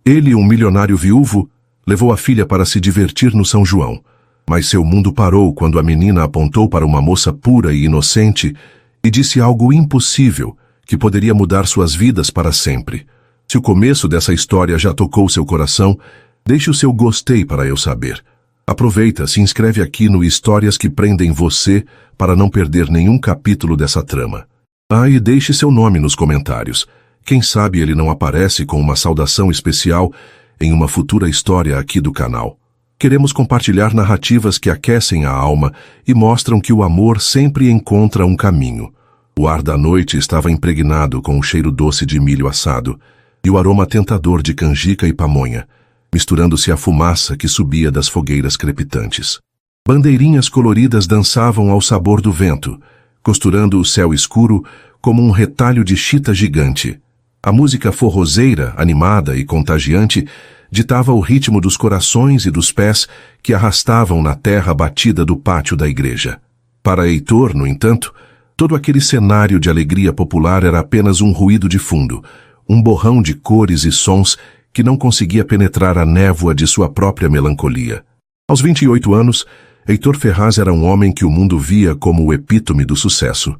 Ele, um milionário viúvo, levou a filha para se divertir no São João. Mas seu mundo parou quando a menina apontou para uma moça pura e inocente e disse algo impossível que poderia mudar suas vidas para sempre. Se o começo dessa história já tocou seu coração, deixe o seu gostei para eu saber. Aproveita, se inscreve aqui no Histórias que Prendem Você para não perder nenhum capítulo dessa trama. E deixe seu nome nos comentários. Quem sabe ele não aparece com uma saudação especial em uma futura história aqui do canal. Queremos compartilhar narrativas que aquecem a alma e mostram que o amor sempre encontra um caminho. O ar da noite estava impregnado com o cheiro doce de milho assado e o aroma tentador de canjica e pamonha, misturando-se à fumaça que subia das fogueiras crepitantes. Bandeirinhas coloridas dançavam ao sabor do vento, costurando o céu escuro como um retalho de chita gigante. A música forrozeira, animada e contagiante, ditava o ritmo dos corações e dos pés que arrastavam na terra batida do pátio da igreja. Para Heitor, no entanto, todo aquele cenário de alegria popular era apenas um ruído de fundo, um borrão de cores e sons que não conseguia penetrar a névoa de sua própria melancolia. Aos 28 anos, Heitor Ferraz era um homem que o mundo via como o epítome do sucesso.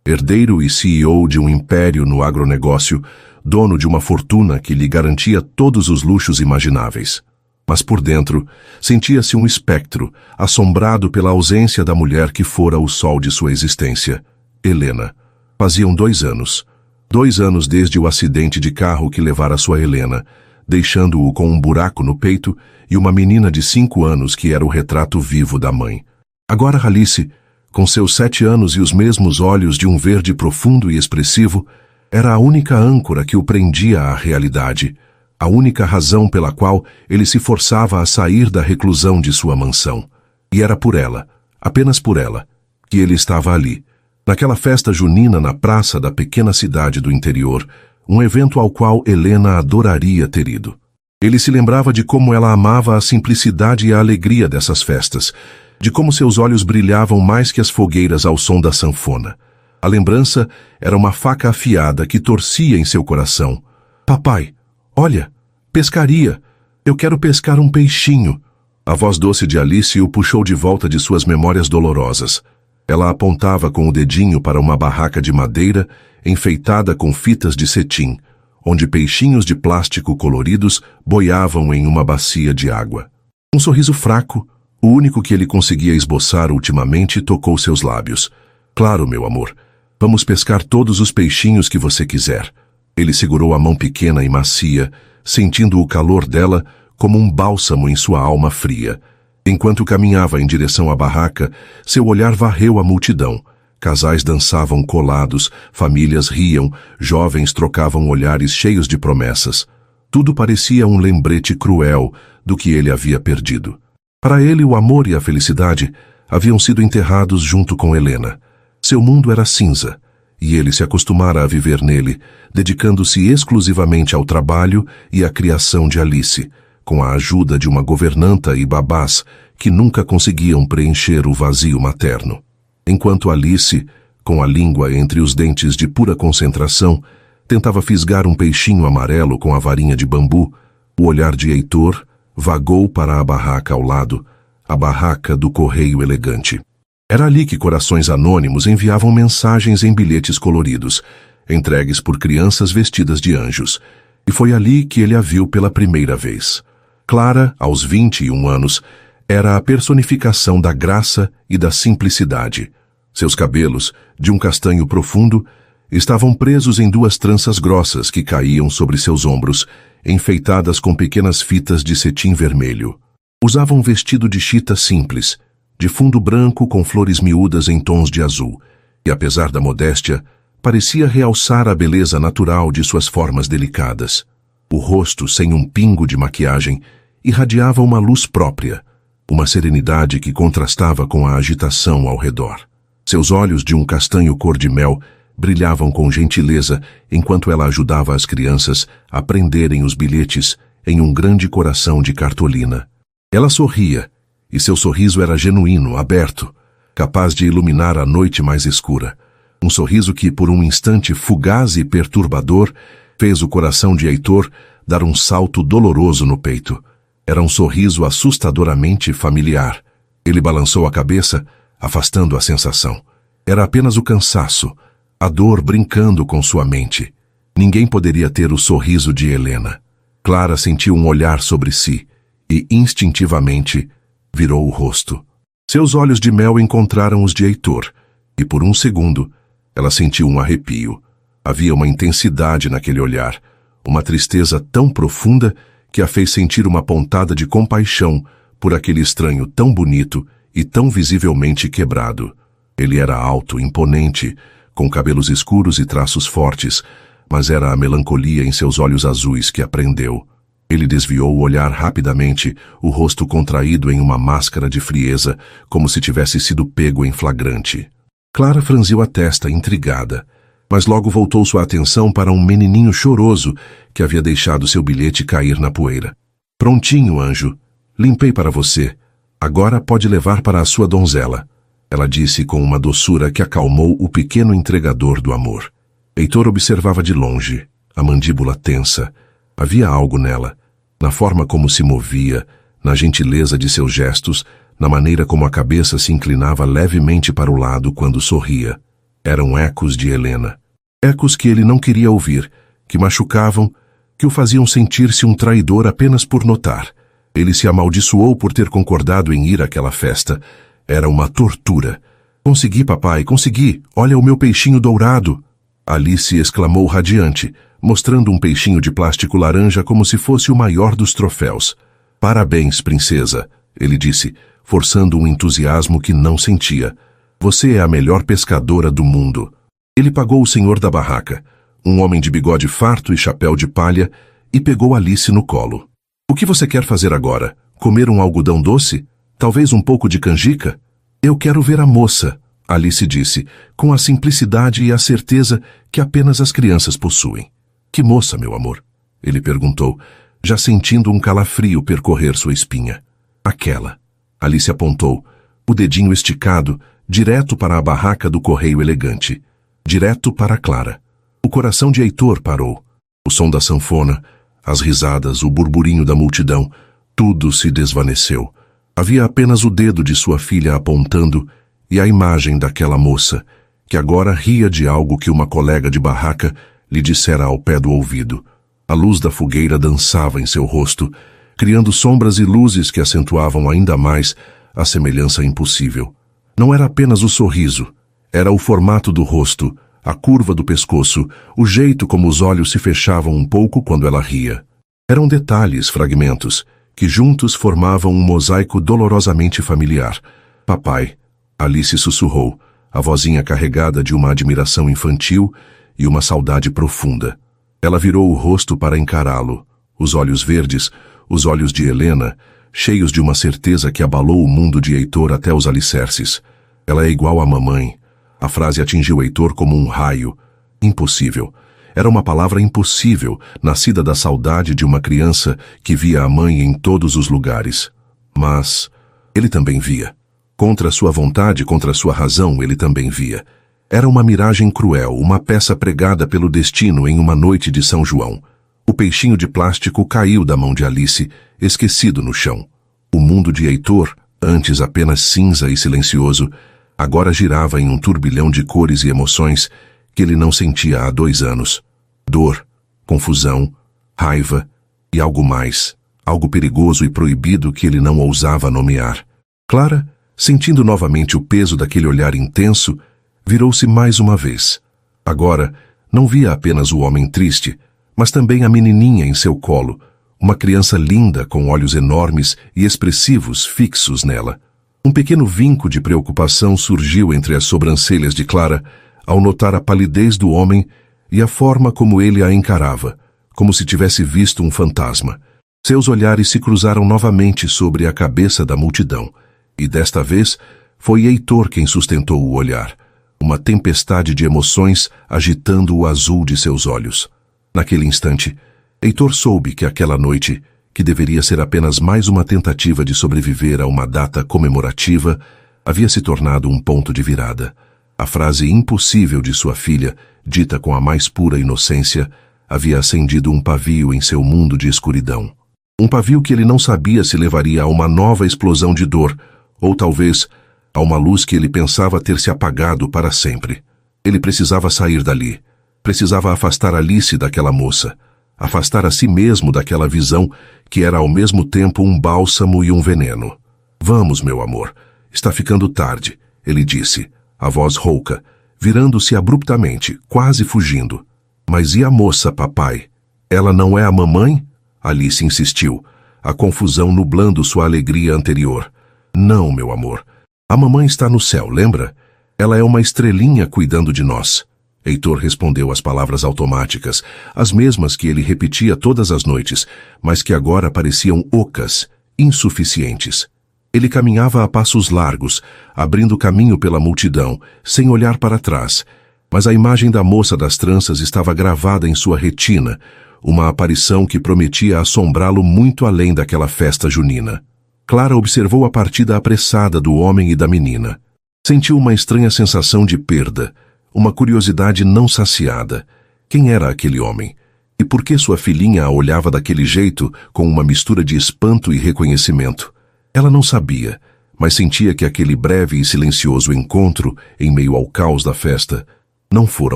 Herdeiro e CEO de um império no agronegócio, dono de uma fortuna que lhe garantia todos os luxos imagináveis. Mas por dentro, sentia-se um espectro, assombrado pela ausência da mulher que fora o sol de sua existência, Helena. Faziam 2 anos. 2 anos desde o acidente de carro que levara sua Helena, deixando-o com um buraco no peito e uma menina de 5 anos que era o retrato vivo da mãe. Agora Alice, com seus 7 anos e os mesmos olhos de um verde profundo e expressivo, era a única âncora que o prendia à realidade, a única razão pela qual ele se forçava a sair da reclusão de sua mansão. E era por ela, apenas por ela, que ele estava ali, naquela festa junina na praça da pequena cidade do interior, um evento ao qual Helena adoraria ter ido. Ele se lembrava de como ela amava a simplicidade e a alegria dessas festas, de como seus olhos brilhavam mais que as fogueiras ao som da sanfona. A lembrança era uma faca afiada que torcia em seu coração. Papai, olha, pescaria. Eu quero pescar um peixinho. A voz doce de Alice o puxou de volta de suas memórias dolorosas. Ela apontava com o dedinho para uma barraca de madeira enfeitada com fitas de cetim, onde peixinhos de plástico coloridos boiavam em uma bacia de água. Um sorriso fraco, o único que ele conseguia esboçar ultimamente, tocou seus lábios. Claro, meu amor. Vamos pescar todos os peixinhos que você quiser. Ele segurou a mão pequena e macia, sentindo o calor dela como um bálsamo em sua alma fria. Enquanto caminhava em direção à barraca, seu olhar varreu a multidão. Casais dançavam colados, famílias riam, jovens trocavam olhares cheios de promessas. Tudo parecia um lembrete cruel do que ele havia perdido. Para ele, o amor e a felicidade haviam sido enterrados junto com Helena. Seu mundo era cinza, e ele se acostumara a viver nele, dedicando-se exclusivamente ao trabalho e à criação de Alice, com a ajuda de uma governanta e babás que nunca conseguiam preencher o vazio materno. Enquanto Alice, com a língua entre os dentes de pura concentração, tentava fisgar um peixinho amarelo com a varinha de bambu, o olhar de Heitor vagou para a barraca ao lado, a barraca do correio elegante. Era ali que corações anônimos enviavam mensagens em bilhetes coloridos, entregues por crianças vestidas de anjos, e foi ali que ele a viu pela primeira vez. Clara, aos 21 anos, era a personificação da graça e da simplicidade. Seus cabelos, de um castanho profundo, estavam presos em 2 tranças grossas que caíam sobre seus ombros, enfeitadas com pequenas fitas de cetim vermelho. Usava um vestido de chita simples, de fundo branco com flores miúdas em tons de azul, e apesar da modéstia, parecia realçar a beleza natural de suas formas delicadas. O rosto, sem um pingo de maquiagem, irradiava uma luz própria, uma serenidade que contrastava com a agitação ao redor. Seus olhos, de um castanho cor de mel, brilhavam com gentileza enquanto ela ajudava as crianças a prenderem os bilhetes em um grande coração de cartolina. Ela sorria, e seu sorriso era genuíno, aberto, capaz de iluminar a noite mais escura. Um sorriso que, por um instante fugaz e perturbador, fez o coração de Heitor dar um salto doloroso no peito. Era um sorriso assustadoramente familiar. Ele balançou a cabeça, afastando a sensação. Era apenas o cansaço, a dor brincando com sua mente. Ninguém poderia ter o sorriso de Helena. Clara sentiu um olhar sobre si e, instintivamente, virou o rosto. Seus olhos de mel encontraram os de Heitor, e por um segundo, ela sentiu um arrepio. Havia uma intensidade naquele olhar, uma tristeza tão profunda que a fez sentir uma pontada de compaixão por aquele estranho tão bonito e tão visivelmente quebrado. Ele era alto, imponente, com cabelos escuros e traços fortes, mas era a melancolia em seus olhos azuis que a prendeu. Ele desviou o olhar rapidamente, o rosto contraído em uma máscara de frieza, como se tivesse sido pego em flagrante. Clara franziu a testa, intrigada, mas logo voltou sua atenção para um menininho choroso que havia deixado seu bilhete cair na poeira. Prontinho, anjo. Limpei para você. Agora pode levar para a sua donzela, ela disse com uma doçura que acalmou o pequeno entregador do amor. Heitor observava de longe, a mandíbula tensa. Havia algo nela, na forma como se movia, na gentileza de seus gestos, na maneira como a cabeça se inclinava levemente para o lado quando sorria. Eram ecos de Helena. Ecos que ele não queria ouvir, que machucavam, que o faziam sentir-se um traidor apenas por notar. Ele se amaldiçoou por ter concordado em ir àquela festa. Era uma tortura. Consegui, papai, consegui. Olha o meu peixinho dourado. Alice exclamou radiante, mostrando um peixinho de plástico laranja como se fosse o maior dos troféus. Parabéns, princesa, ele disse, forçando um entusiasmo que não sentia. Você é a melhor pescadora do mundo. Ele pagou o senhor da barraca, um homem de bigode farto e chapéu de palha, e pegou Alice no colo. O que você quer fazer agora? Comer um algodão doce? Talvez um pouco de canjica? Eu quero ver a moça, Alice disse, com a simplicidade e a certeza que apenas as crianças possuem. Que moça, meu amor? Ele perguntou, já sentindo um calafrio percorrer sua espinha. Aquela. Alice apontou, o dedinho esticado, direto para a barraca do correio elegante. Direto para Clara. O coração de Heitor parou. O som da sanfona, as risadas, o burburinho da multidão, tudo se desvaneceu. Havia apenas o dedo de sua filha apontando e a imagem daquela moça, que agora ria de algo que uma colega de barraca lhe dissera ao pé do ouvido. A luz da fogueira dançava em seu rosto, criando sombras e luzes que acentuavam ainda mais a semelhança impossível. Não era apenas o sorriso, era o formato do rosto, a curva do pescoço, o jeito como os olhos se fechavam um pouco quando ela ria. Eram detalhes, fragmentos, que juntos formavam um mosaico dolorosamente familiar. Papai, Alice sussurrou, a vozinha carregada de uma admiração infantil e uma saudade profunda. Ela virou o rosto para encará-lo, os olhos verdes, os olhos de Helena, cheios de uma certeza que abalou o mundo de Heitor até os alicerces. Ela é igual à mamãe. A frase atingiu Heitor como um raio. Impossível. Era uma palavra impossível, nascida da saudade de uma criança que via a mãe em todos os lugares. Mas ele também via. Contra sua vontade, contra sua razão, ele também via. Era uma miragem cruel, uma peça pregada pelo destino em uma noite de São João. O peixinho de plástico caiu da mão de Alice, esquecido no chão. O mundo de Heitor, antes apenas cinza e silencioso, agora girava em um turbilhão de cores e emoções que ele não sentia há 2 anos. Dor, confusão, raiva e algo mais, algo perigoso e proibido que ele não ousava nomear. Clara, sentindo novamente o peso daquele olhar intenso, virou-se mais uma vez. Agora, não via apenas o homem triste, mas também a menininha em seu colo, uma criança linda com olhos enormes e expressivos fixos nela. Um pequeno vinco de preocupação surgiu entre as sobrancelhas de Clara ao notar a palidez do homem e a forma como ele a encarava, como se tivesse visto um fantasma. Seus olhares se cruzaram novamente sobre a cabeça da multidão, e desta vez foi Heitor quem sustentou o olhar, uma tempestade de emoções agitando o azul de seus olhos. Naquele instante, Heitor soube que aquela noite, que deveria ser apenas mais uma tentativa de sobreviver a uma data comemorativa, havia se tornado um ponto de virada. A frase impossível de sua filha, dita com a mais pura inocência, havia acendido um pavio em seu mundo de escuridão. Um pavio que ele não sabia se levaria a uma nova explosão de dor, ou talvez a uma luz que ele pensava ter se apagado para sempre. Ele precisava sair dali. Precisava afastar Alice daquela moça. Afastar a si mesmo daquela visão que era ao mesmo tempo um bálsamo e um veneno. Vamos, meu amor. Está ficando tarde, ele disse, a voz rouca, virando-se abruptamente, quase fugindo. Mas e a moça, papai? Ela não é a mamãe? Alice insistiu, a confusão nublando sua alegria anterior. Não, meu amor. A mamãe está no céu, lembra? Ela é uma estrelinha cuidando de nós. Heitor respondeu as palavras automáticas, as mesmas que ele repetia todas as noites, mas que agora pareciam ocas, insuficientes. Ele caminhava a passos largos, abrindo caminho pela multidão, sem olhar para trás, mas a imagem da moça das tranças estava gravada em sua retina, uma aparição que prometia assombrá-lo muito além daquela festa junina. Clara observou a partida apressada do homem e da menina. Sentiu uma estranha sensação de perda, uma curiosidade não saciada. Quem era aquele homem? E por que sua filhinha a olhava daquele jeito, com uma mistura de espanto e reconhecimento? Ela não sabia, mas sentia que aquele breve e silencioso encontro, em meio ao caos da festa, não fora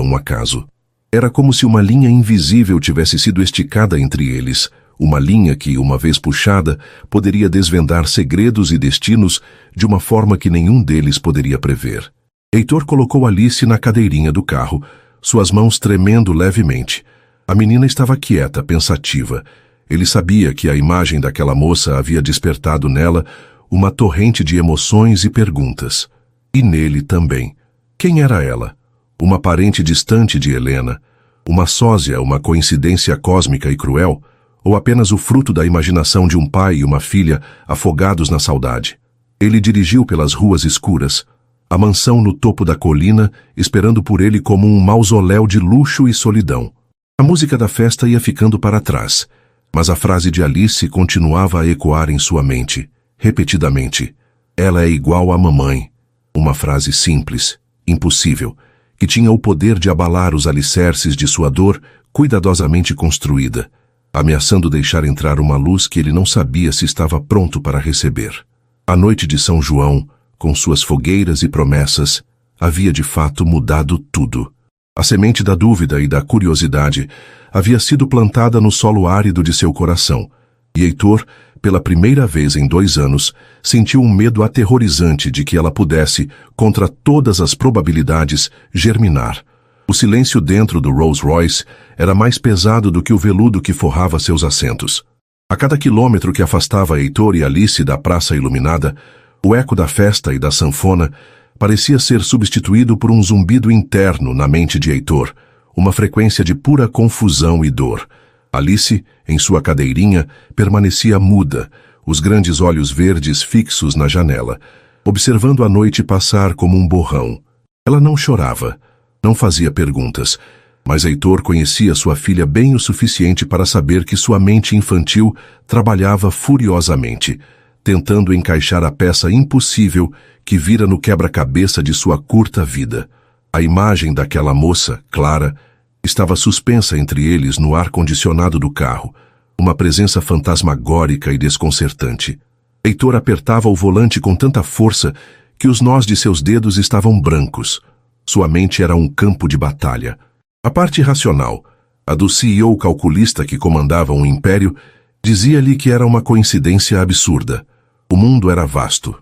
um acaso. Era como se uma linha invisível tivesse sido esticada entre eles, uma linha que, uma vez puxada, poderia desvendar segredos e destinos de uma forma que nenhum deles poderia prever. Heitor colocou Alice na cadeirinha do carro, suas mãos tremendo levemente. A menina estava quieta, pensativa. Ele sabia que a imagem daquela moça havia despertado nela uma torrente de emoções e perguntas. E nele também. Quem era ela? Uma parente distante de Helena? Uma sósia, uma coincidência cósmica e cruel? Ou apenas o fruto da imaginação de um pai e uma filha afogados na saudade? Ele dirigiu pelas ruas escuras, a mansão no topo da colina, esperando por ele como um mausoléu de luxo e solidão. A música da festa ia ficando para trás, mas a frase de Alice continuava a ecoar em sua mente, repetidamente. Ela é igual à mamãe. Uma frase simples, impossível, que tinha o poder de abalar os alicerces de sua dor cuidadosamente construída, ameaçando deixar entrar uma luz que ele não sabia se estava pronto para receber. A noite de São João, com suas fogueiras e promessas, havia de fato mudado tudo. A semente da dúvida e da curiosidade havia sido plantada no solo árido de seu coração, e Heitor, pela primeira vez em 2 anos, sentiu um medo aterrorizante de que ela pudesse, contra todas as probabilidades, germinar. O silêncio dentro do Rolls Royce era mais pesado do que o veludo que forrava seus assentos. A cada quilômetro que afastava Heitor e Alice da praça iluminada, o eco da festa e da sanfona parecia ser substituído por um zumbido interno na mente de Heitor, uma frequência de pura confusão e dor. Alice, em sua cadeirinha, permanecia muda, os grandes olhos verdes fixos na janela, observando a noite passar como um borrão. Ela não chorava, não fazia perguntas, mas Heitor conhecia sua filha bem o suficiente para saber que sua mente infantil trabalhava furiosamente, tentando encaixar a peça impossível que vira no quebra-cabeça de sua curta vida. A imagem daquela moça, Clara, estava suspensa entre eles no ar-condicionado do carro, uma presença fantasmagórica e desconcertante. Heitor apertava o volante com tanta força que os nós de seus dedos estavam brancos. Sua mente era um campo de batalha. A parte racional, a do CEO calculista que comandava um império, dizia-lhe que era uma coincidência absurda. O mundo era vasto,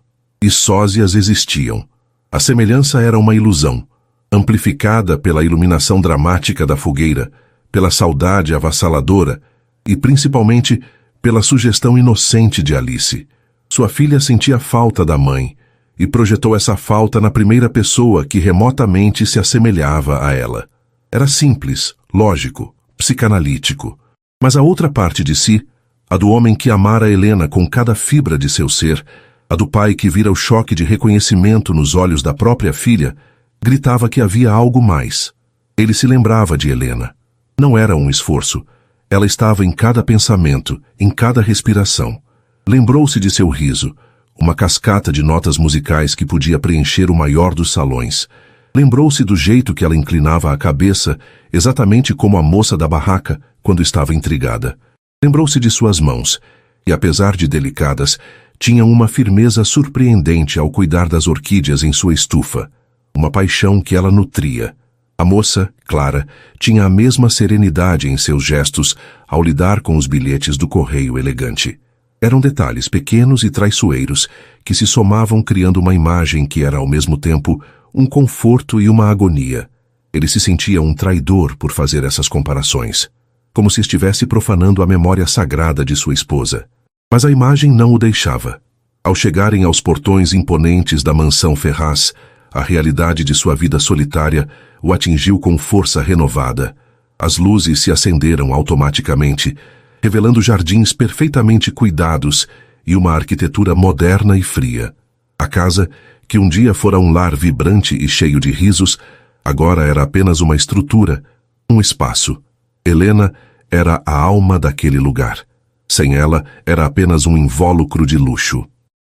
e sósias existiam. A semelhança era uma ilusão, amplificada pela iluminação dramática da fogueira, pela saudade avassaladora e, principalmente, pela sugestão inocente de Alice. Sua filha sentia falta da mãe e projetou essa falta na primeira pessoa que remotamente se assemelhava a ela. Era simples, lógico, psicanalítico. Mas a outra parte de si, a do homem que amara Helena com cada fibra de seu ser, a do pai que vira o choque de reconhecimento nos olhos da própria filha, gritava que havia algo mais. Ele se lembrava de Helena. Não era um esforço. Ela estava em cada pensamento, em cada respiração. Lembrou-se de seu riso, uma cascata de notas musicais que podia preencher o maior dos salões. Lembrou-se do jeito que ela inclinava a cabeça, exatamente como a moça da barraca, quando estava intrigada. Lembrou-se de suas mãos, e apesar de delicadas, tinham uma firmeza surpreendente ao cuidar das orquídeas em sua estufa, uma paixão que ela nutria. A moça, Clara, tinha a mesma serenidade em seus gestos ao lidar com os bilhetes do correio elegante. Eram detalhes pequenos e traiçoeiros que se somavam criando uma imagem que era ao mesmo tempo um conforto e uma agonia. Ele se sentia um traidor por fazer essas comparações, como se estivesse profanando a memória sagrada de sua esposa. Mas a imagem não o deixava. Ao chegarem aos portões imponentes da mansão Ferraz, a realidade de sua vida solitária o atingiu com força renovada. As luzes se acenderam automaticamente, revelando jardins perfeitamente cuidados e uma arquitetura moderna e fria. A casa, que um dia fora um lar vibrante e cheio de risos, agora era apenas uma estrutura, um espaço. Helena era a alma daquele lugar. Sem ela, era apenas um invólucro de luxo.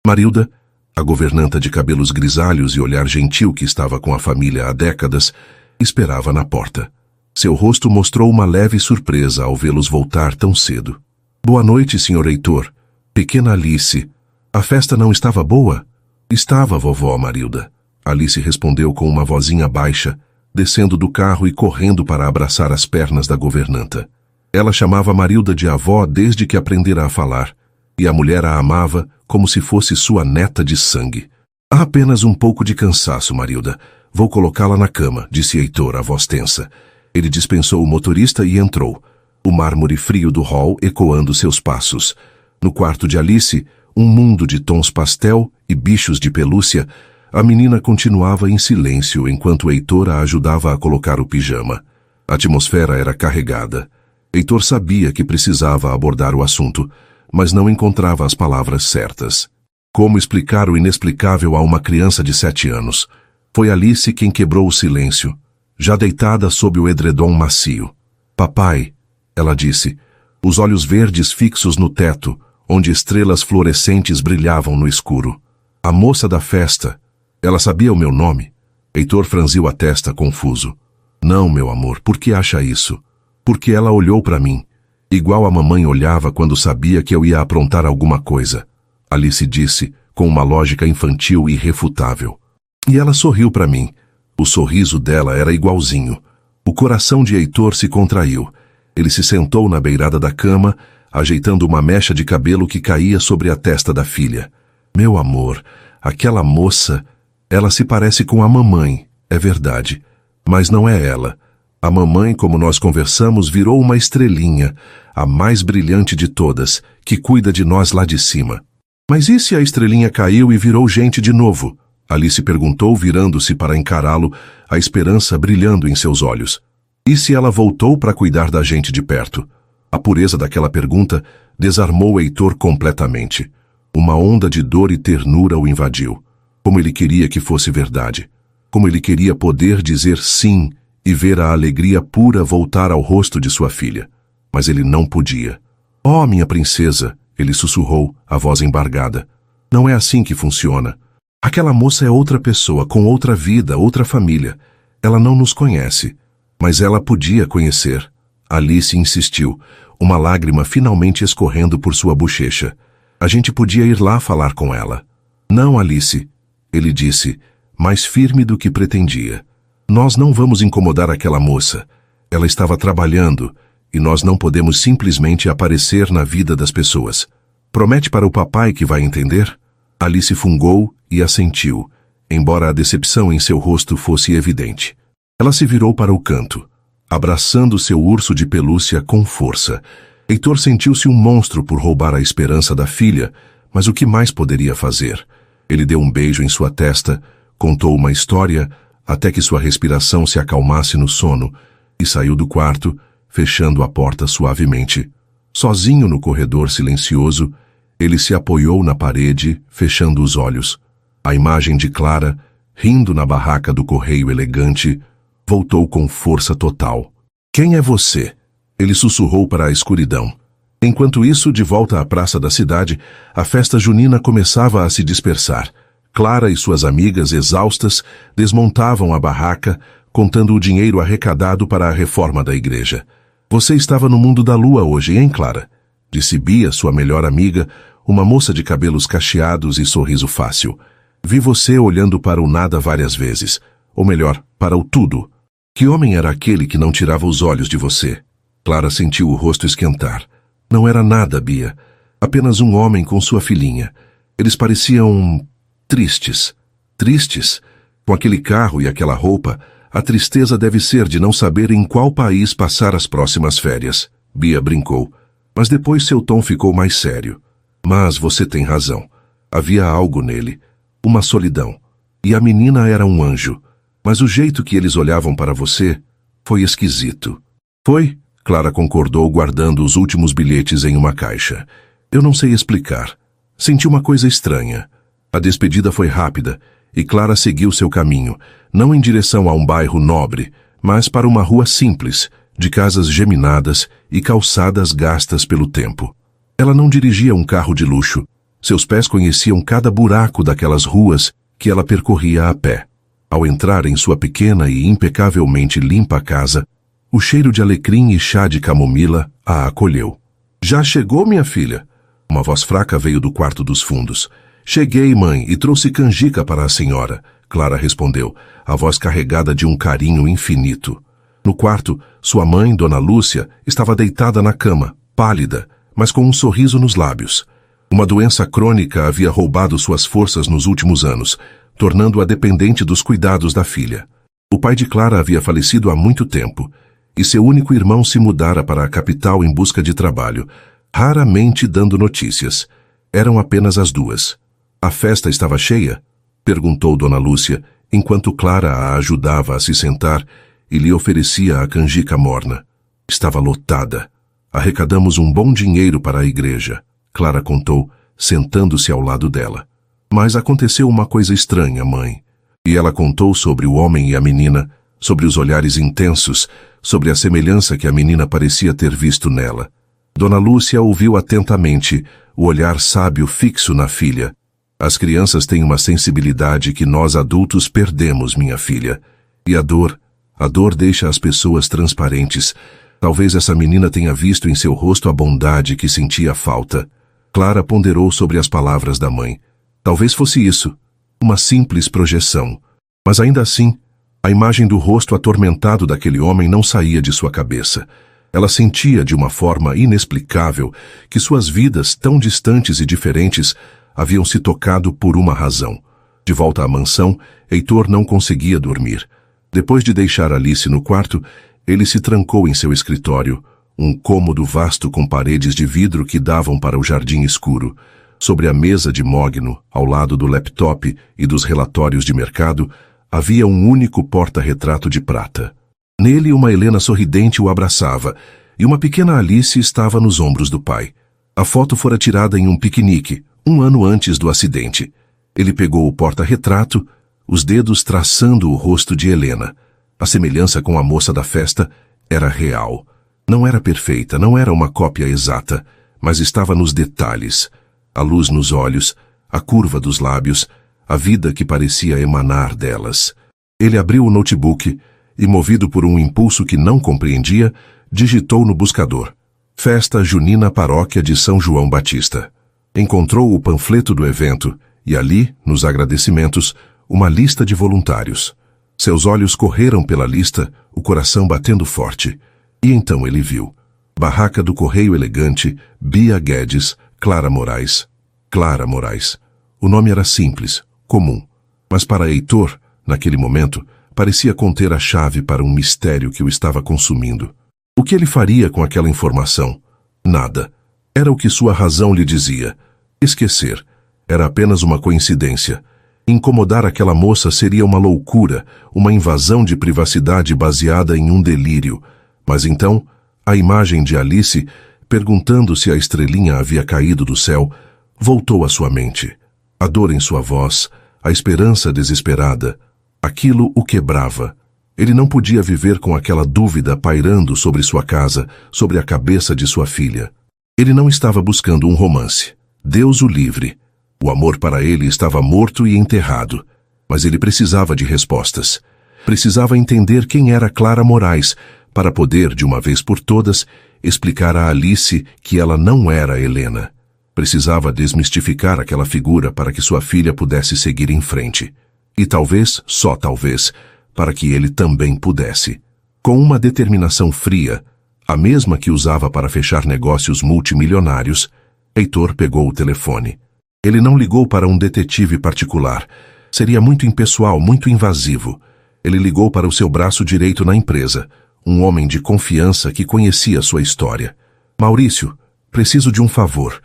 Marilda, a governanta de cabelos grisalhos e olhar gentil que estava com a família há décadas, esperava na porta. Seu rosto mostrou uma leve surpresa ao vê-los voltar tão cedo. Boa noite, Sr. Heitor. Pequena Alice. A festa não estava boa? Estava, vovó Marilda. Alice respondeu com uma vozinha baixa, descendo do carro e correndo para abraçar as pernas da governanta. Ela chamava Marilda de avó desde que aprendera a falar, e a mulher a amava como se fosse sua neta de sangue. Há apenas um pouco de cansaço, Marilda. Vou colocá-la na cama, disse Heitor, a voz tensa. Ele dispensou o motorista e entrou, o mármore frio do hall ecoando seus passos. No quarto de Alice, um mundo de tons pastel e bichos de pelúcia, a menina continuava em silêncio enquanto Heitor a ajudava a colocar o pijama. A atmosfera era carregada. Heitor sabia que precisava abordar o assunto, mas não encontrava as palavras certas. Como explicar o inexplicável a uma criança de 7 anos? Foi Alice quem quebrou o silêncio, já deitada sob o edredom macio. Papai, ela disse, os olhos verdes fixos no teto, onde estrelas fluorescentes brilhavam no escuro. A moça da festa. Ela sabia o meu nome? Heitor franziu a testa, confuso. Não, meu amor, por que acha isso? Porque ela olhou para mim, igual a mamãe olhava quando sabia que eu ia aprontar alguma coisa. Alice disse, com uma lógica infantil irrefutável. E ela sorriu para mim. O sorriso dela era igualzinho. O coração de Heitor se contraiu. Ele se sentou na beirada da cama, ajeitando uma mecha de cabelo que caía sobre a testa da filha. Meu amor, aquela moça, ela se parece com a mamãe, é verdade. Mas não é ela. A mamãe, como nós conversamos, virou uma estrelinha, a mais brilhante de todas, que cuida de nós lá de cima. Mas e se a estrelinha caiu e virou gente de novo? Alice perguntou, virando-se para encará-lo, a esperança brilhando em seus olhos. E se ela voltou para cuidar da gente de perto? A pureza daquela pergunta desarmou Heitor completamente. Uma onda de dor e ternura o invadiu. Como ele queria que fosse verdade. Como ele queria poder dizer sim e ver a alegria pura voltar ao rosto de sua filha. Mas ele não podia. Oh, minha princesa, ele sussurrou, a voz embargada. Não é assim que funciona. Aquela moça é outra pessoa, com outra vida, outra família. Ela não nos conhece, mas ela podia conhecer. Alice insistiu, uma lágrima finalmente escorrendo por sua bochecha. A gente podia ir lá falar com ela. Não, Alice, ele disse, mais firme do que pretendia. Nós não vamos incomodar aquela moça. Ela estava trabalhando, e nós não podemos simplesmente aparecer na vida das pessoas. Promete para o papai que vai entender? Alice fungou e assentiu, embora a decepção em seu rosto fosse evidente. Ela se virou para o canto, abraçando seu urso de pelúcia com força. Heitor sentiu-se um monstro por roubar a esperança da filha, mas o que mais poderia fazer? Ele deu um beijo em sua testa, contou uma história, até que sua respiração se acalmasse no sono, e saiu do quarto, fechando a porta suavemente. Sozinho no corredor silencioso, ele se apoiou na parede, fechando os olhos. A imagem de Clara, rindo na barraca do correio elegante, voltou com força total. Quem é você? Ele sussurrou para a escuridão. Enquanto isso, de volta à praça da cidade, a festa junina começava a se dispersar. Clara e suas amigas, exaustas, desmontavam a barraca, contando o dinheiro arrecadado para a reforma da igreja. Você estava no mundo da lua hoje, hein, Clara? Disse Bia, sua melhor amiga, uma moça de cabelos cacheados e sorriso fácil. Vi você olhando para o nada várias vezes. Ou melhor, para o tudo. Que homem era aquele que não tirava os olhos de você? Clara sentiu o rosto esquentar. Não era nada, Bia. Apenas um homem com sua filhinha. Eles pareciam tristes. Tristes? Com aquele carro e aquela roupa, a tristeza deve ser de não saber em qual país passar as próximas férias. Bia brincou. Mas depois seu tom ficou mais sério. Mas você tem razão. Havia algo nele. Uma solidão. E a menina era um anjo. Mas o jeito que eles olhavam para você foi esquisito. Foi? Clara concordou, guardando os últimos bilhetes em uma caixa. Eu não sei explicar. Senti uma coisa estranha. A despedida foi rápida, e Clara seguiu seu caminho, não em direção a um bairro nobre, mas para uma rua simples, de casas geminadas e calçadas gastas pelo tempo. Ela não dirigia um carro de luxo. Seus pés conheciam cada buraco daquelas ruas que ela percorria a pé. Ao entrar em sua pequena e impecavelmente limpa casa, o cheiro de alecrim e chá de camomila a acolheu. Já chegou, minha filha? Uma voz fraca veio do quarto dos fundos. Cheguei, mãe, e trouxe canjica para a senhora, Clara respondeu, a voz carregada de um carinho infinito. No quarto, sua mãe, Dona Lúcia, estava deitada na cama, pálida, mas com um sorriso nos lábios. Uma doença crônica havia roubado suas forças nos últimos anos, tornando-a dependente dos cuidados da filha. O pai de Clara havia falecido há muito tempo, e seu único irmão se mudara para a capital em busca de trabalho, raramente dando notícias. Eram apenas as duas. A festa estava cheia? Perguntou Dona Lúcia, enquanto Clara a ajudava a se sentar e lhe oferecia a canjica morna. Estava lotada. Arrecadamos um bom dinheiro para a igreja, Clara contou, sentando-se ao lado dela. Mas aconteceu uma coisa estranha, mãe. E ela contou sobre o homem e a menina, sobre os olhares intensos, sobre a semelhança que a menina parecia ter visto nela. Dona Lúcia ouviu atentamente, o olhar sábio fixo na filha. As crianças têm uma sensibilidade que nós adultos perdemos, minha filha. E a dor deixa as pessoas transparentes. Talvez essa menina tenha visto em seu rosto a bondade que sentia falta. Clara ponderou sobre as palavras da mãe. Talvez fosse isso, uma simples projeção. Mas ainda assim, a imagem do rosto atormentado daquele homem não saía de sua cabeça. Ela sentia de uma forma inexplicável que suas vidas, tão distantes e diferentes, haviam se tocado por uma razão. De volta à mansão, Heitor não conseguia dormir. Depois de deixar Alice no quarto, ele se trancou em seu escritório, um cômodo vasto com paredes de vidro que davam para o jardim escuro. Sobre a mesa de mogno, ao lado do laptop e dos relatórios de mercado, havia um único porta-retrato de prata. Nele, uma Helena sorridente o abraçava, e uma pequena Alice estava nos ombros do pai. A foto fora tirada em um piquenique, um ano antes do acidente. Ele pegou o porta-retrato, os dedos traçando o rosto de Helena. A semelhança com a moça da festa era real. Não era perfeita, não era uma cópia exata, mas estava nos detalhes. A luz nos olhos, a curva dos lábios, a vida que parecia emanar delas. Ele abriu o notebook e, movido por um impulso que não compreendia, digitou no buscador: Festa Junina Paróquia de São João Batista. Encontrou o panfleto do evento e ali, nos agradecimentos, uma lista de voluntários. Seus olhos correram pela lista, o coração batendo forte. E então ele viu: Barraca do Correio Elegante, Bia Guedes, Clara Moraes. Clara Moraes. O nome era simples, comum. Mas para Heitor, naquele momento, parecia conter a chave para um mistério que o estava consumindo. O que ele faria com aquela informação? Nada. Era o que sua razão lhe dizia. Esquecer. Era apenas uma coincidência. Incomodar aquela moça seria uma loucura, uma invasão de privacidade baseada em um delírio. Mas então, a imagem de Alice, perguntando se a estrelinha havia caído do céu, voltou à sua mente. A dor em sua voz, a esperança desesperada, aquilo o quebrava. Ele não podia viver com aquela dúvida pairando sobre sua casa, sobre a cabeça de sua filha. Ele não estava buscando um romance. Deus o livre. O amor para ele estava morto e enterrado, mas ele precisava de respostas. Precisava entender quem era Clara Moraes, para poder, de uma vez por todas, explicar a Alice que ela não era Helena. Precisava desmistificar aquela figura para que sua filha pudesse seguir em frente. E talvez, só talvez, para que ele também pudesse. Com uma determinação fria, a mesma que usava para fechar negócios multimilionários, Heitor pegou o telefone. Ele não ligou para um detetive particular. Seria muito impessoal, muito invasivo. Ele ligou para o seu braço direito na empresa, um homem de confiança que conhecia sua história. Maurício, preciso de um favor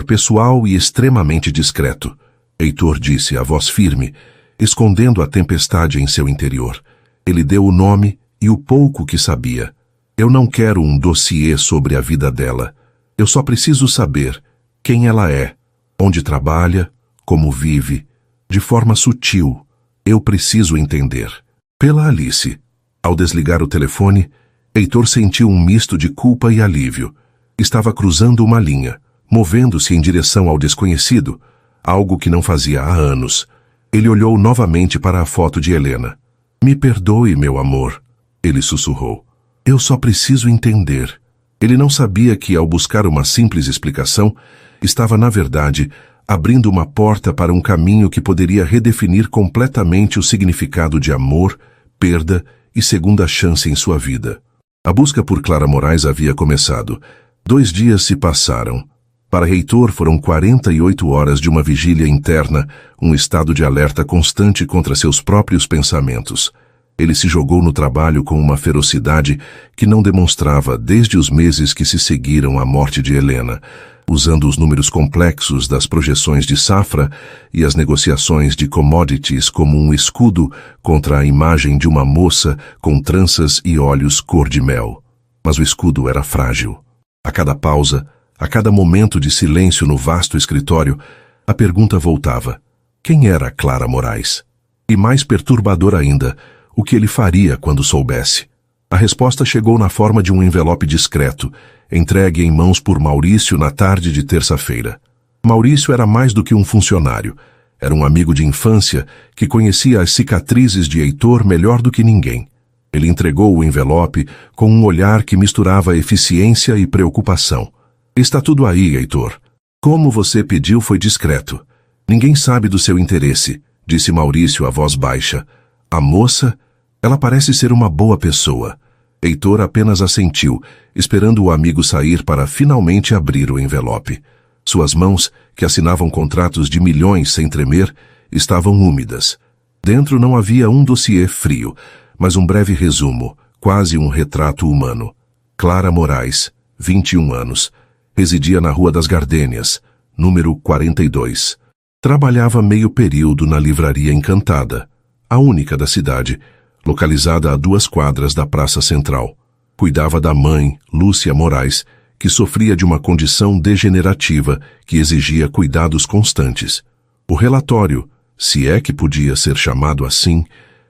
pessoal e extremamente discreto. Heitor disse, a voz firme, escondendo a tempestade em seu interior. Ele deu o nome e o pouco que sabia. Eu não quero um dossiê sobre a vida dela. Eu só preciso saber quem ela é, onde trabalha, como vive, de forma sutil. Eu preciso entender. Pela Alice. Ao desligar o telefone, Heitor sentiu um misto de culpa e alívio. Estava cruzando uma linha, movendo-se em direção ao desconhecido, algo que não fazia há anos. Ele olhou novamente para a foto de Helena. Me perdoe, meu amor, ele sussurrou. Eu só preciso entender. Ele não sabia que, ao buscar uma simples explicação, estava, na verdade, abrindo uma porta para um caminho que poderia redefinir completamente o significado de amor, perda e segunda chance em sua vida. A busca por Clara Moraes havia começado. 2 dias se passaram. Para Heitor foram 48 horas de uma vigília interna, um estado de alerta constante contra seus próprios pensamentos. Ele se jogou no trabalho com uma ferocidade que não demonstrava desde os meses que se seguiram à morte de Helena, usando os números complexos das projeções de safra e as negociações de commodities como um escudo contra a imagem de uma moça com tranças e olhos cor de mel. Mas o escudo era frágil. A cada pausa, a cada momento de silêncio no vasto escritório, a pergunta voltava. Quem era Clara Moraes? E mais perturbador ainda, o que ele faria quando soubesse? A resposta chegou na forma de um envelope discreto, entregue em mãos por Maurício na tarde de terça-feira. Maurício era mais do que um funcionário. Era um amigo de infância que conhecia as cicatrizes de Heitor melhor do que ninguém. Ele entregou o envelope com um olhar que misturava eficiência e preocupação. Está tudo aí, Heitor. Como você pediu foi discreto. Ninguém sabe do seu interesse, disse Maurício a voz baixa. A moça, ela parece ser uma boa pessoa. Heitor apenas assentiu, esperando o amigo sair para finalmente abrir o envelope. Suas mãos, que assinavam contratos de milhões sem tremer, estavam úmidas. Dentro não havia um dossiê frio, mas um breve resumo, quase um retrato humano. Clara Moraes, 21 anos. Residia na Rua das Gardênias, número 42. Trabalhava meio período na Livraria Encantada, a única da cidade, localizada a 2 quadras da Praça Central. Cuidava da mãe, Lúcia Moraes, que sofria de uma condição degenerativa que exigia cuidados constantes. O relatório, se é que podia ser chamado assim,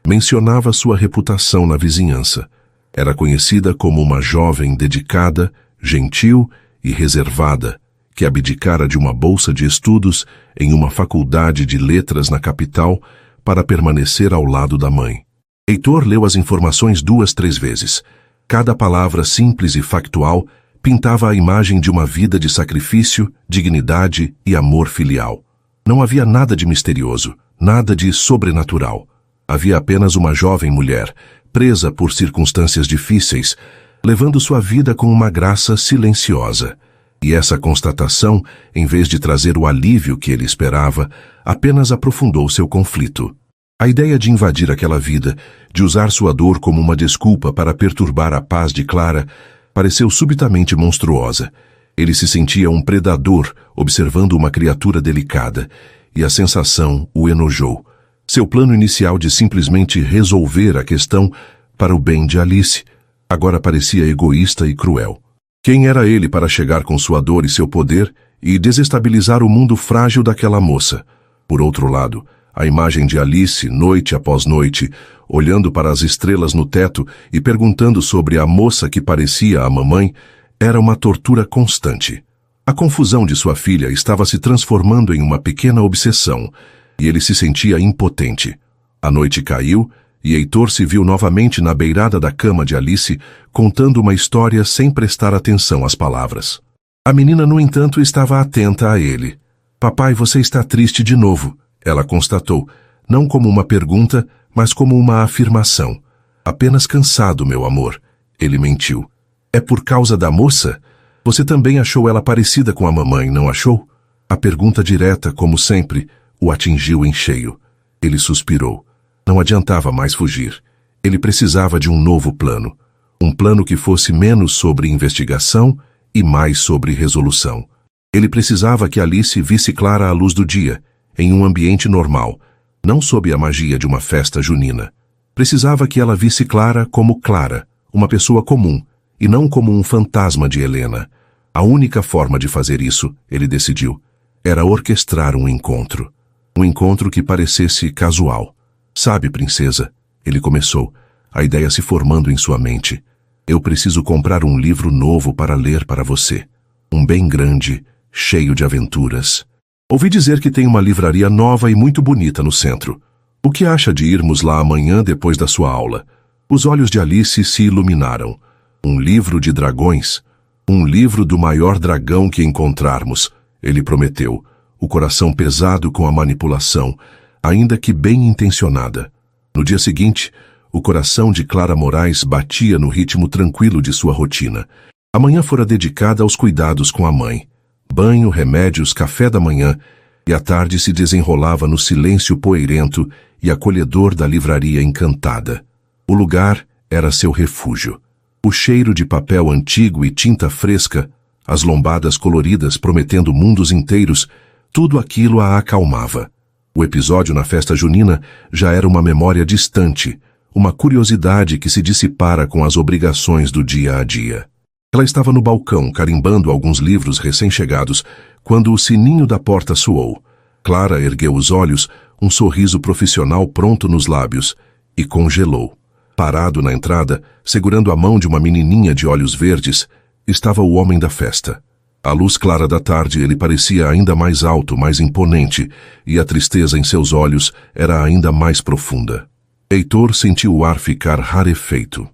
mencionava sua reputação na vizinhança. Era conhecida como uma jovem dedicada, gentil e reservada, que abdicara de uma bolsa de estudos em uma faculdade de letras na capital para permanecer ao lado da mãe. Heitor leu as informações 2, 3 vezes. Cada palavra simples e factual pintava a imagem de uma vida de sacrifício, dignidade e amor filial. Não havia nada de misterioso, nada de sobrenatural. Havia apenas uma jovem mulher, presa por circunstâncias difíceis, levando sua vida com uma graça silenciosa. E essa constatação, em vez de trazer o alívio que ele esperava, apenas aprofundou seu conflito. A ideia de invadir aquela vida, de usar sua dor como uma desculpa para perturbar a paz de Clara, pareceu subitamente monstruosa. Ele se sentia um predador observando uma criatura delicada, e a sensação o enojou. Seu plano inicial de simplesmente resolver a questão para o bem de Alice agora parecia egoísta e cruel. Quem era ele para chegar com sua dor e seu poder e desestabilizar o mundo frágil daquela moça? Por outro lado, a imagem de Alice, noite após noite, olhando para as estrelas no teto e perguntando sobre a moça que parecia a mamãe, era uma tortura constante. A confusão de sua filha estava se transformando em uma pequena obsessão, e ele se sentia impotente. A noite caiu, e Heitor se viu novamente na beirada da cama de Alice, contando uma história sem prestar atenção às palavras. A menina, no entanto, estava atenta a ele. "Papai, você está triste de novo", ela constatou, não como uma pergunta, mas como uma afirmação. "Apenas cansado, meu amor", ele mentiu. "É por causa da moça? Você também achou ela parecida com a mamãe, não achou?" A pergunta direta, como sempre, o atingiu em cheio. Ele suspirou. Não adiantava mais fugir. Ele precisava de um novo plano. Um plano que fosse menos sobre investigação e mais sobre resolução. Ele precisava que Alice visse Clara à luz do dia, em um ambiente normal, não sob a magia de uma festa junina. Precisava que ela visse Clara como Clara, uma pessoa comum, e não como um fantasma de Helena. A única forma de fazer isso, ele decidiu, era orquestrar um encontro. Um encontro que parecesse casual. "Sabe, princesa", ele começou, a ideia se formando em sua mente. "Eu preciso comprar um livro novo para ler para você. Um bem grande, cheio de aventuras. Ouvi dizer que tem uma livraria nova e muito bonita no centro. O que acha de irmos lá amanhã depois da sua aula?" Os olhos de Alice se iluminaram. "Um livro de dragões? Um livro do maior dragão que encontrarmos", ele prometeu, o coração pesado com a manipulação, ainda que bem intencionada. No dia seguinte, o coração de Clara Moraes batia no ritmo tranquilo de sua rotina. A manhã fora dedicada aos cuidados com a mãe. Banho, remédios, café da manhã, e a tarde se desenrolava no silêncio poeirento e acolhedor da livraria encantada. O lugar era seu refúgio. O cheiro de papel antigo e tinta fresca, as lombadas coloridas prometendo mundos inteiros, tudo aquilo a acalmava. O episódio na festa junina já era uma memória distante, uma curiosidade que se dissipara com as obrigações do dia a dia. Ela estava no balcão, carimbando alguns livros recém-chegados, quando o sininho da porta soou. Clara ergueu os olhos, um sorriso profissional pronto nos lábios, e congelou. Parado na entrada, segurando a mão de uma menininha de olhos verdes, estava o homem da festa. À luz clara da tarde, ele parecia ainda mais alto, mais imponente, e a tristeza em seus olhos era ainda mais profunda. Heitor sentiu o ar ficar rarefeito.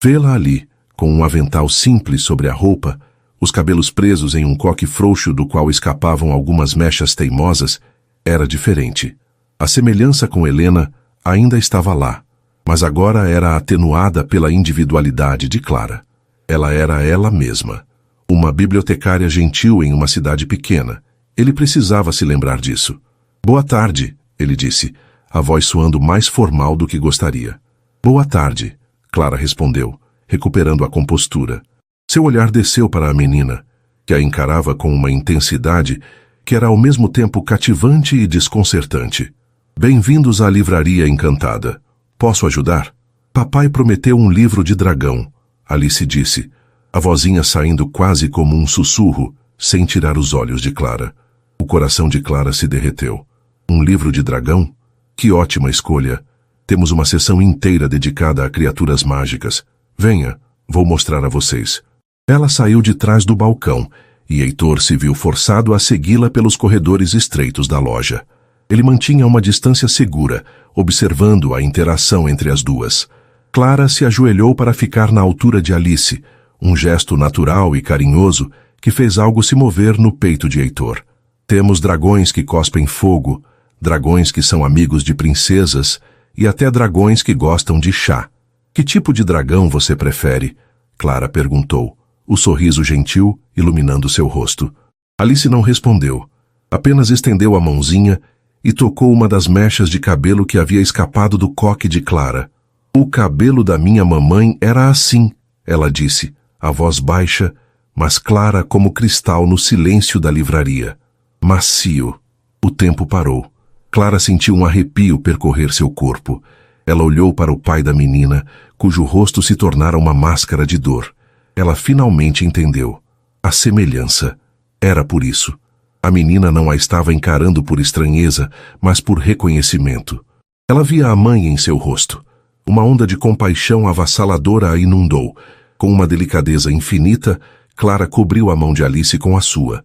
Vê-la ali, com um avental simples sobre a roupa, os cabelos presos em um coque frouxo do qual escapavam algumas mechas teimosas, era diferente. A semelhança com Helena ainda estava lá, mas agora era atenuada pela individualidade de Clara. Ela era ela mesma. Uma bibliotecária gentil em uma cidade pequena. Ele precisava se lembrar disso. "Boa tarde", ele disse, a voz soando mais formal do que gostaria. "Boa tarde", Clara respondeu, recuperando a compostura. Seu olhar desceu para a menina, que a encarava com uma intensidade que era ao mesmo tempo cativante e desconcertante. "Bem-vindos à livraria encantada. Posso ajudar?" "Papai prometeu um livro de dragão", Alice disse, a vozinha saindo quase como um sussurro, sem tirar os olhos de Clara. O coração de Clara se derreteu. "Um livro de dragão? Que ótima escolha! Temos uma sessão inteira dedicada a criaturas mágicas. Venha, vou mostrar a vocês." Ela saiu de trás do balcão, e Heitor se viu forçado a segui-la pelos corredores estreitos da loja. Ele mantinha uma distância segura, observando a interação entre as duas. Clara se ajoelhou para ficar na altura de Alice, um gesto natural e carinhoso que fez algo se mover no peito de Heitor. "Temos dragões que cospem fogo, dragões que são amigos de princesas e até dragões que gostam de chá. Que tipo de dragão você prefere?" Clara perguntou, o sorriso gentil iluminando seu rosto. Alice não respondeu, apenas estendeu a mãozinha e tocou uma das mechas de cabelo que havia escapado do coque de Clara. "O cabelo da minha mamãe era assim", ela disse, a voz baixa, mas clara como cristal no silêncio da livraria. Macio. O tempo parou. Clara sentiu um arrepio percorrer seu corpo. Ela olhou para o pai da menina, cujo rosto se tornara uma máscara de dor. Ela finalmente entendeu. A semelhança. Era por isso. A menina não a estava encarando por estranheza, mas por reconhecimento. Ela via a mãe em seu rosto. Uma onda de compaixão avassaladora a inundou. Com uma delicadeza infinita, Clara cobriu a mão de Alice com a sua.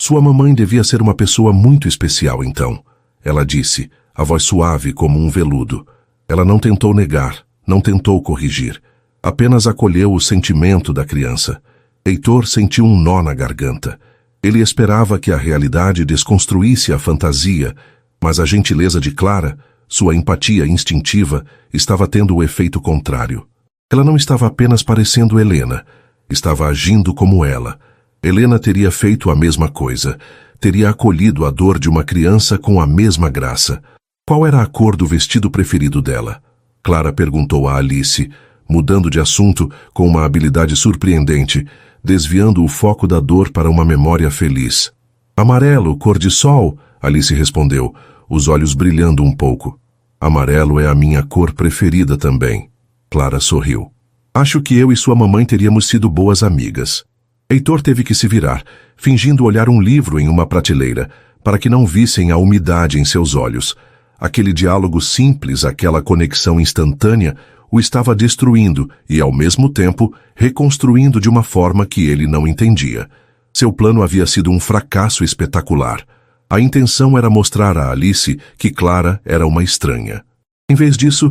Sua mamãe devia ser uma pessoa muito especial, então. Ela disse, a voz suave como um veludo. Ela não tentou negar, não tentou corrigir. Apenas acolheu o sentimento da criança. Heitor sentiu um nó na garganta. Ele esperava que a realidade desconstruísse a fantasia, mas a gentileza de Clara, sua empatia instintiva, estava tendo o efeito contrário. Ela não estava apenas parecendo Helena, estava agindo como ela. Helena teria feito a mesma coisa, teria acolhido a dor de uma criança com a mesma graça. Qual era a cor do vestido preferido dela? Clara perguntou a Alice, mudando de assunto com uma habilidade surpreendente, desviando o foco da dor para uma memória feliz. Amarelo, cor de sol, Alice respondeu, os olhos brilhando um pouco. Amarelo é a minha cor preferida também. Clara sorriu. Acho que eu e sua mamãe teríamos sido boas amigas. Heitor teve que se virar, fingindo olhar um livro em uma prateleira, para que não vissem a umidade em seus olhos. Aquele diálogo simples, aquela conexão instantânea, o estava destruindo e, ao mesmo tempo, reconstruindo de uma forma que ele não entendia. Seu plano havia sido um fracasso espetacular. A intenção era mostrar a Alice que Clara era uma estranha. Em vez disso,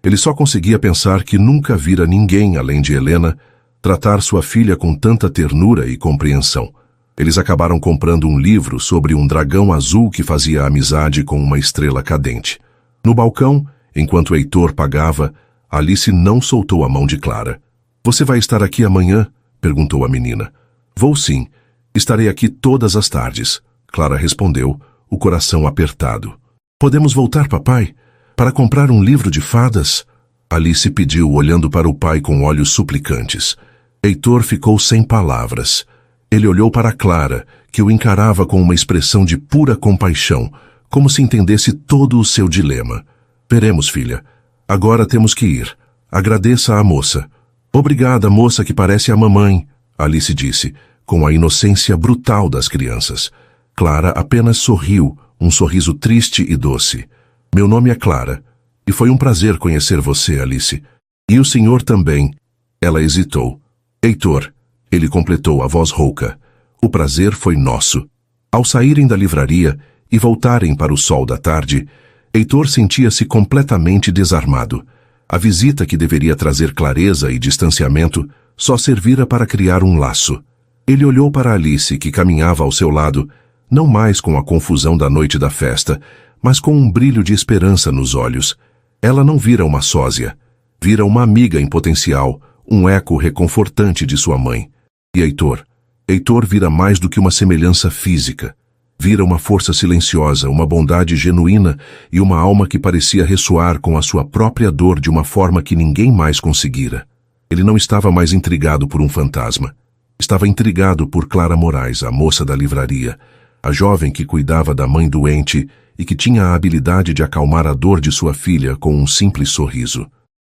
ele só conseguia pensar que nunca vira ninguém além de Helena tratar sua filha com tanta ternura e compreensão. Eles acabaram comprando um livro sobre um dragão azul que fazia amizade com uma estrela cadente. No balcão, enquanto Heitor pagava, Alice não soltou a mão de Clara. Você vai estar aqui amanhã? Perguntou a menina. Vou sim. Estarei aqui todas as tardes. Clara respondeu, o coração apertado. Podemos voltar, papai? Para comprar um livro de fadas? Alice pediu, olhando para o pai com olhos suplicantes. Heitor ficou sem palavras. Ele olhou para Clara, que o encarava com uma expressão de pura compaixão, como se entendesse todo o seu dilema. Veremos, filha. Agora temos que ir. Agradeça à moça. Obrigada, moça que parece a mamãe, Alice disse, com a inocência brutal das crianças. Clara apenas sorriu, um sorriso triste e doce. Meu nome é Clara, e foi um prazer conhecer você, Alice. E o senhor também. Ela hesitou. Heitor, ele completou a voz rouca. O prazer foi nosso. Ao saírem da livraria e voltarem para o sol da tarde, Heitor sentia-se completamente desarmado. A visita que deveria trazer clareza e distanciamento só servira para criar um laço. Ele olhou para Alice, que caminhava ao seu lado, não mais com a confusão da noite da festa, mas com um brilho de esperança nos olhos. Ela não vira uma sósia, vira uma amiga em potencial, um eco reconfortante de sua mãe. E Heitor vira mais do que uma semelhança física. Vira uma força silenciosa, uma bondade genuína e uma alma que parecia ressoar com a sua própria dor de uma forma que ninguém mais conseguira. Ele não estava mais intrigado por um fantasma. Estava intrigado por Clara Moraes, a moça da livraria, a jovem que cuidava da mãe doente e que tinha a habilidade de acalmar a dor de sua filha com um simples sorriso.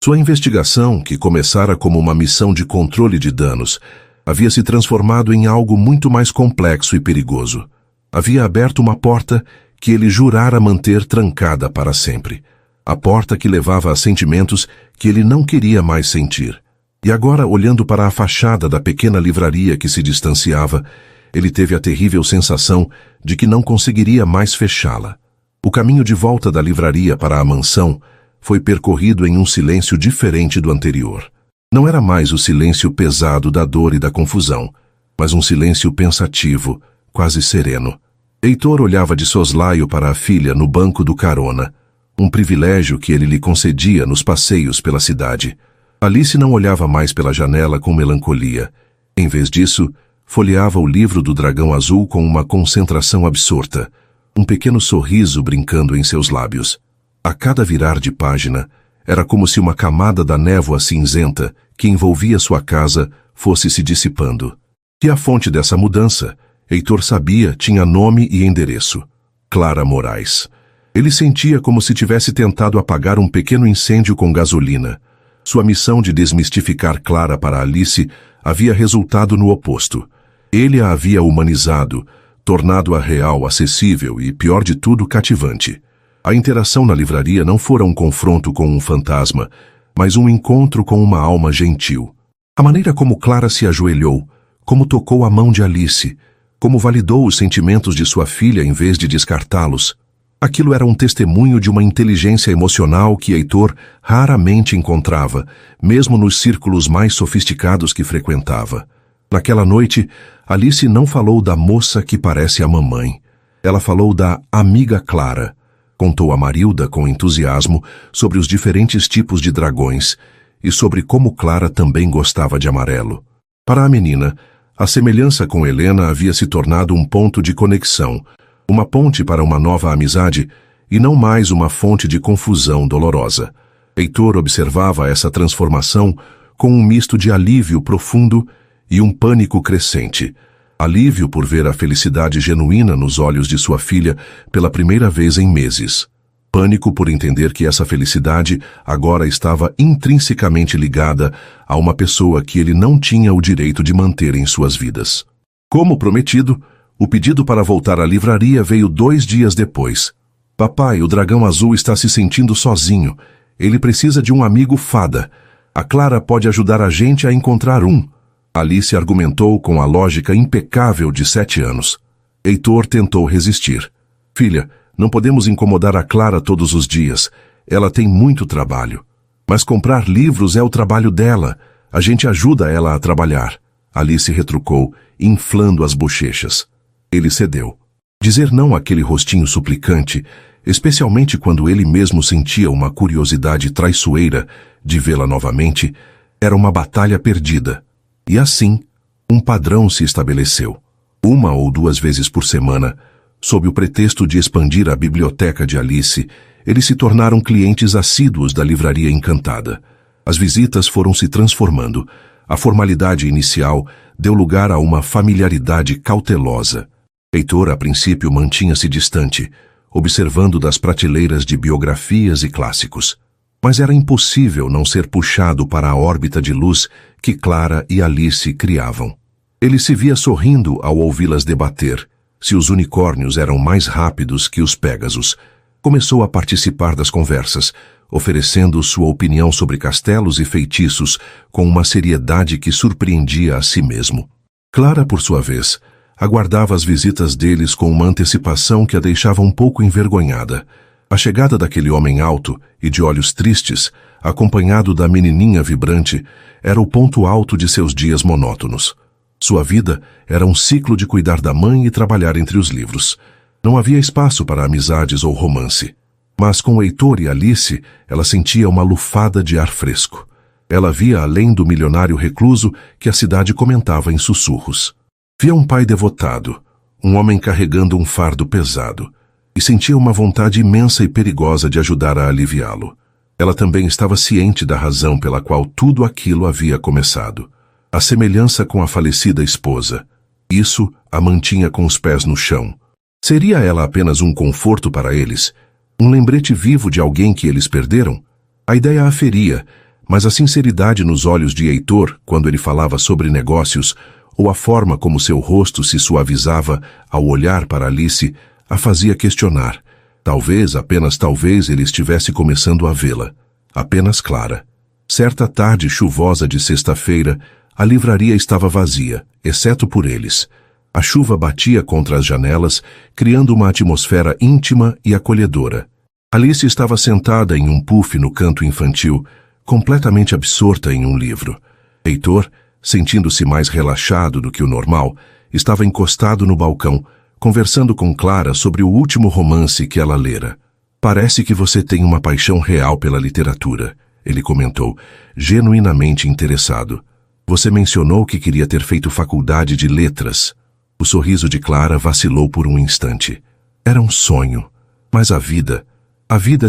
Sua investigação, que começara como uma missão de controle de danos, havia se transformado em algo muito mais complexo e perigoso. Havia aberto uma porta que ele jurara manter trancada para sempre. A porta que levava a sentimentos que ele não queria mais sentir. E agora, olhando para a fachada da pequena livraria que se distanciava, ele teve a terrível sensação de que não conseguiria mais fechá-la. O caminho de volta da livraria para a mansão foi percorrido em um silêncio diferente do anterior. Não era mais o silêncio pesado da dor e da confusão, mas um silêncio pensativo, quase sereno. Heitor olhava de soslaio para a filha no banco do carona, um privilégio que ele lhe concedia nos passeios pela cidade. Alice não olhava mais pela janela com melancolia. Em vez disso, folheava o livro do dragão azul com uma concentração absorta, um pequeno sorriso brincando em seus lábios. A cada virar de página, era como se uma camada da névoa cinzenta que envolvia sua casa fosse se dissipando. E a fonte dessa mudança, Heitor sabia, tinha nome e endereço. Clara Moraes. Ele sentia como se tivesse tentado apagar um pequeno incêndio com gasolina. Sua missão de desmistificar Clara para Alice havia resultado no oposto. Ele a havia humanizado, tornado-a real, acessível e, pior de tudo, cativante. A interação na livraria não fora um confronto com um fantasma, mas um encontro com uma alma gentil. A maneira como Clara se ajoelhou, como tocou a mão de Alice, Como validou os sentimentos de sua filha em vez de descartá-los. Aquilo era um testemunho de uma inteligência emocional que Heitor raramente encontrava, mesmo nos círculos mais sofisticados que frequentava. Naquela noite, Alice não falou da moça que parece a mamãe. Ela falou da amiga Clara. Contou a Marilda com entusiasmo sobre os diferentes tipos de dragões e sobre como Clara também gostava de amarelo. Para a menina, a semelhança com Helena havia se tornado um ponto de conexão, uma ponte para uma nova amizade e não mais uma fonte de confusão dolorosa. Heitor observava essa transformação com um misto de alívio profundo e um pânico crescente. Alívio por ver a felicidade genuína nos olhos de sua filha pela primeira vez em meses. Pânico por entender que essa felicidade agora estava intrinsecamente ligada a uma pessoa que ele não tinha o direito de manter em suas vidas. Como prometido, o pedido para voltar à livraria veio 2 dias depois. Papai, o dragão azul está se sentindo sozinho. Ele precisa de um amigo fada. A Clara pode ajudar a gente a encontrar um. Alice argumentou com a lógica impecável de 7 anos. Heitor tentou resistir. Filha, não podemos incomodar a Clara todos os dias. Ela tem muito trabalho. Mas comprar livros é o trabalho dela. A gente ajuda ela a trabalhar. Alice retrucou, inflando as bochechas. Ele cedeu. Dizer não àquele rostinho suplicante, especialmente quando ele mesmo sentia uma curiosidade traiçoeira de vê-la novamente, era uma batalha perdida. E assim, um padrão se estabeleceu. 1 ou 2 vezes por semana, sob o pretexto de expandir a biblioteca de Alice, eles se tornaram clientes assíduos da livraria encantada. As visitas foram se transformando. A formalidade inicial deu lugar a uma familiaridade cautelosa. Heitor, a princípio, mantinha-se distante, observando das prateleiras de biografias e clássicos. Mas era impossível não ser puxado para a órbita de luz que Clara e Alice criavam. Ele se via sorrindo ao ouvi-las debater se os unicórnios eram mais rápidos que os Pégasos. Começou a participar das conversas, oferecendo sua opinião sobre castelos e feitiços com uma seriedade que surpreendia a si mesmo. Clara, por sua vez, aguardava as visitas deles com uma antecipação que a deixava um pouco envergonhada. A chegada daquele homem alto e de olhos tristes, acompanhado da menininha vibrante, era o ponto alto de seus dias monótonos. Sua vida era um ciclo de cuidar da mãe e trabalhar entre os livros. Não havia espaço para amizades ou romance. Mas com Heitor e Alice, ela sentia uma lufada de ar fresco. Ela via além do milionário recluso que a cidade comentava em sussurros. Via um pai devotado, um homem carregando um fardo pesado, e sentia uma vontade imensa e perigosa de ajudar a aliviá-lo. Ela também estava ciente da razão pela qual tudo aquilo havia começado. A semelhança com a falecida esposa. Isso a mantinha com os pés no chão. Seria ela apenas um conforto para eles? Um lembrete vivo de alguém que eles perderam? A ideia a feria, mas a sinceridade nos olhos de Heitor, quando ele falava sobre negócios, ou a forma como seu rosto se suavizava ao olhar para Alice, a fazia questionar. Talvez, apenas talvez, ele estivesse começando a vê-la. Apenas Clara. Certa tarde chuvosa de sexta-feira, a livraria estava vazia, exceto por eles. A chuva batia contra as janelas, criando uma atmosfera íntima e acolhedora. Alice estava sentada em um puff no canto infantil, completamente absorta em um livro. Heitor, sentindo-se mais relaxado do que o normal, estava encostado no balcão, conversando com Clara sobre o último romance que ela lera. Parece que você tem uma paixão real pela literatura, ele comentou, genuinamente interessado. Você mencionou que queria ter feito faculdade de letras. O sorriso de Clara vacilou por um instante. Era um sonho, mas a vida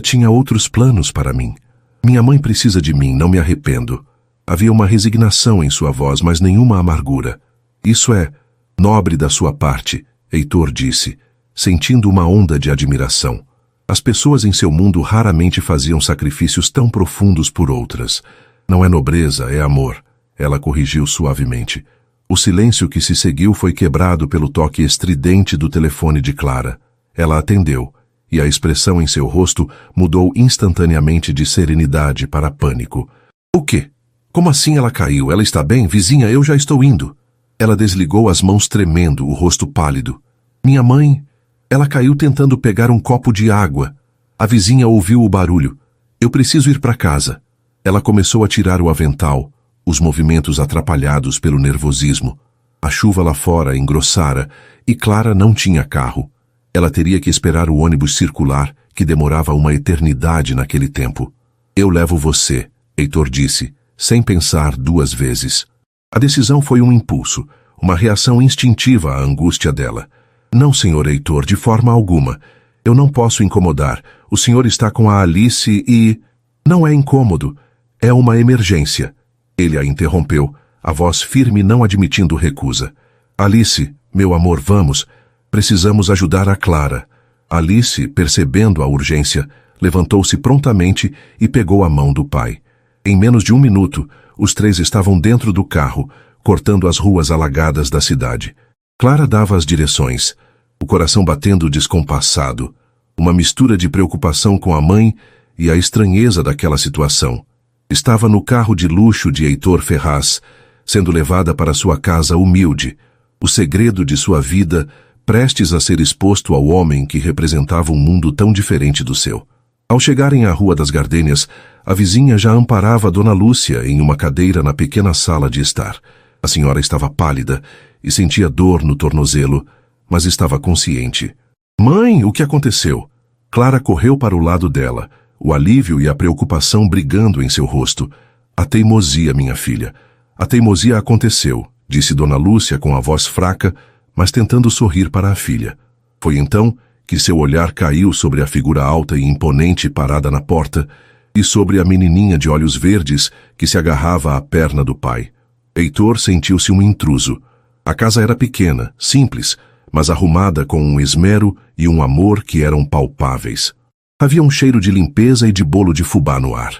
tinha outros planos para mim. Minha mãe precisa de mim, não me arrependo. Havia uma resignação em sua voz, mas nenhuma amargura. Isso é nobre da sua parte, Heitor disse, sentindo uma onda de admiração. As pessoas em seu mundo raramente faziam sacrifícios tão profundos por outras. Não é nobreza, é amor, ela corrigiu suavemente. O silêncio que se seguiu foi quebrado pelo toque estridente do telefone de Clara. Ela atendeu, e a expressão em seu rosto mudou instantaneamente de serenidade para pânico. O quê? Como assim ela caiu? Ela está bem? Vizinha, eu já estou indo. Ela desligou as mãos tremendo, o rosto pálido. Minha mãe... Ela caiu tentando pegar um copo de água. A vizinha ouviu o barulho. Eu preciso ir para casa. Ela começou a tirar o avental, os movimentos atrapalhados pelo nervosismo. A chuva lá fora engrossara e Clara não tinha carro. Ela teria que esperar o ônibus circular, que demorava uma eternidade naquele tempo. Eu levo você, Heitor disse, sem pensar duas vezes. A decisão foi um impulso, uma reação instintiva à angústia dela. Não, senhor Heitor, de forma alguma. Eu não posso incomodar. O senhor está com a Alice e... Não é incômodo. É uma emergência. Ele a interrompeu, a voz firme não admitindo recusa. Alice, meu amor, vamos. Precisamos ajudar a Clara. Alice, percebendo a urgência, levantou-se prontamente e pegou a mão do pai. Em menos de 1 minuto, os três estavam dentro do carro, cortando as ruas alagadas da cidade. Clara dava as direções, o coração batendo descompassado, uma mistura de preocupação com a mãe e a estranheza daquela situação. Estava no carro de luxo de Heitor Ferraz, sendo levada para sua casa humilde, o segredo de sua vida prestes a ser exposto ao homem que representava um mundo tão diferente do seu. Ao chegarem à Rua das Gardênias, a vizinha já amparava Dona Lúcia em uma cadeira na pequena sala de estar. A senhora estava pálida e sentia dor no tornozelo, mas estava consciente. Mãe, o que aconteceu? Clara correu para o lado dela, o alívio e a preocupação brigando em seu rosto. A teimosia, minha filha. A teimosia aconteceu, disse Dona Lúcia com a voz fraca, mas tentando sorrir para a filha. Foi então que seu olhar caiu sobre a figura alta e imponente parada na porta e sobre a menininha de olhos verdes que se agarrava à perna do pai. Heitor sentiu-se um intruso. A casa era pequena, simples, mas arrumada com um esmero e um amor que eram palpáveis. Havia um cheiro de limpeza e de bolo de fubá no ar.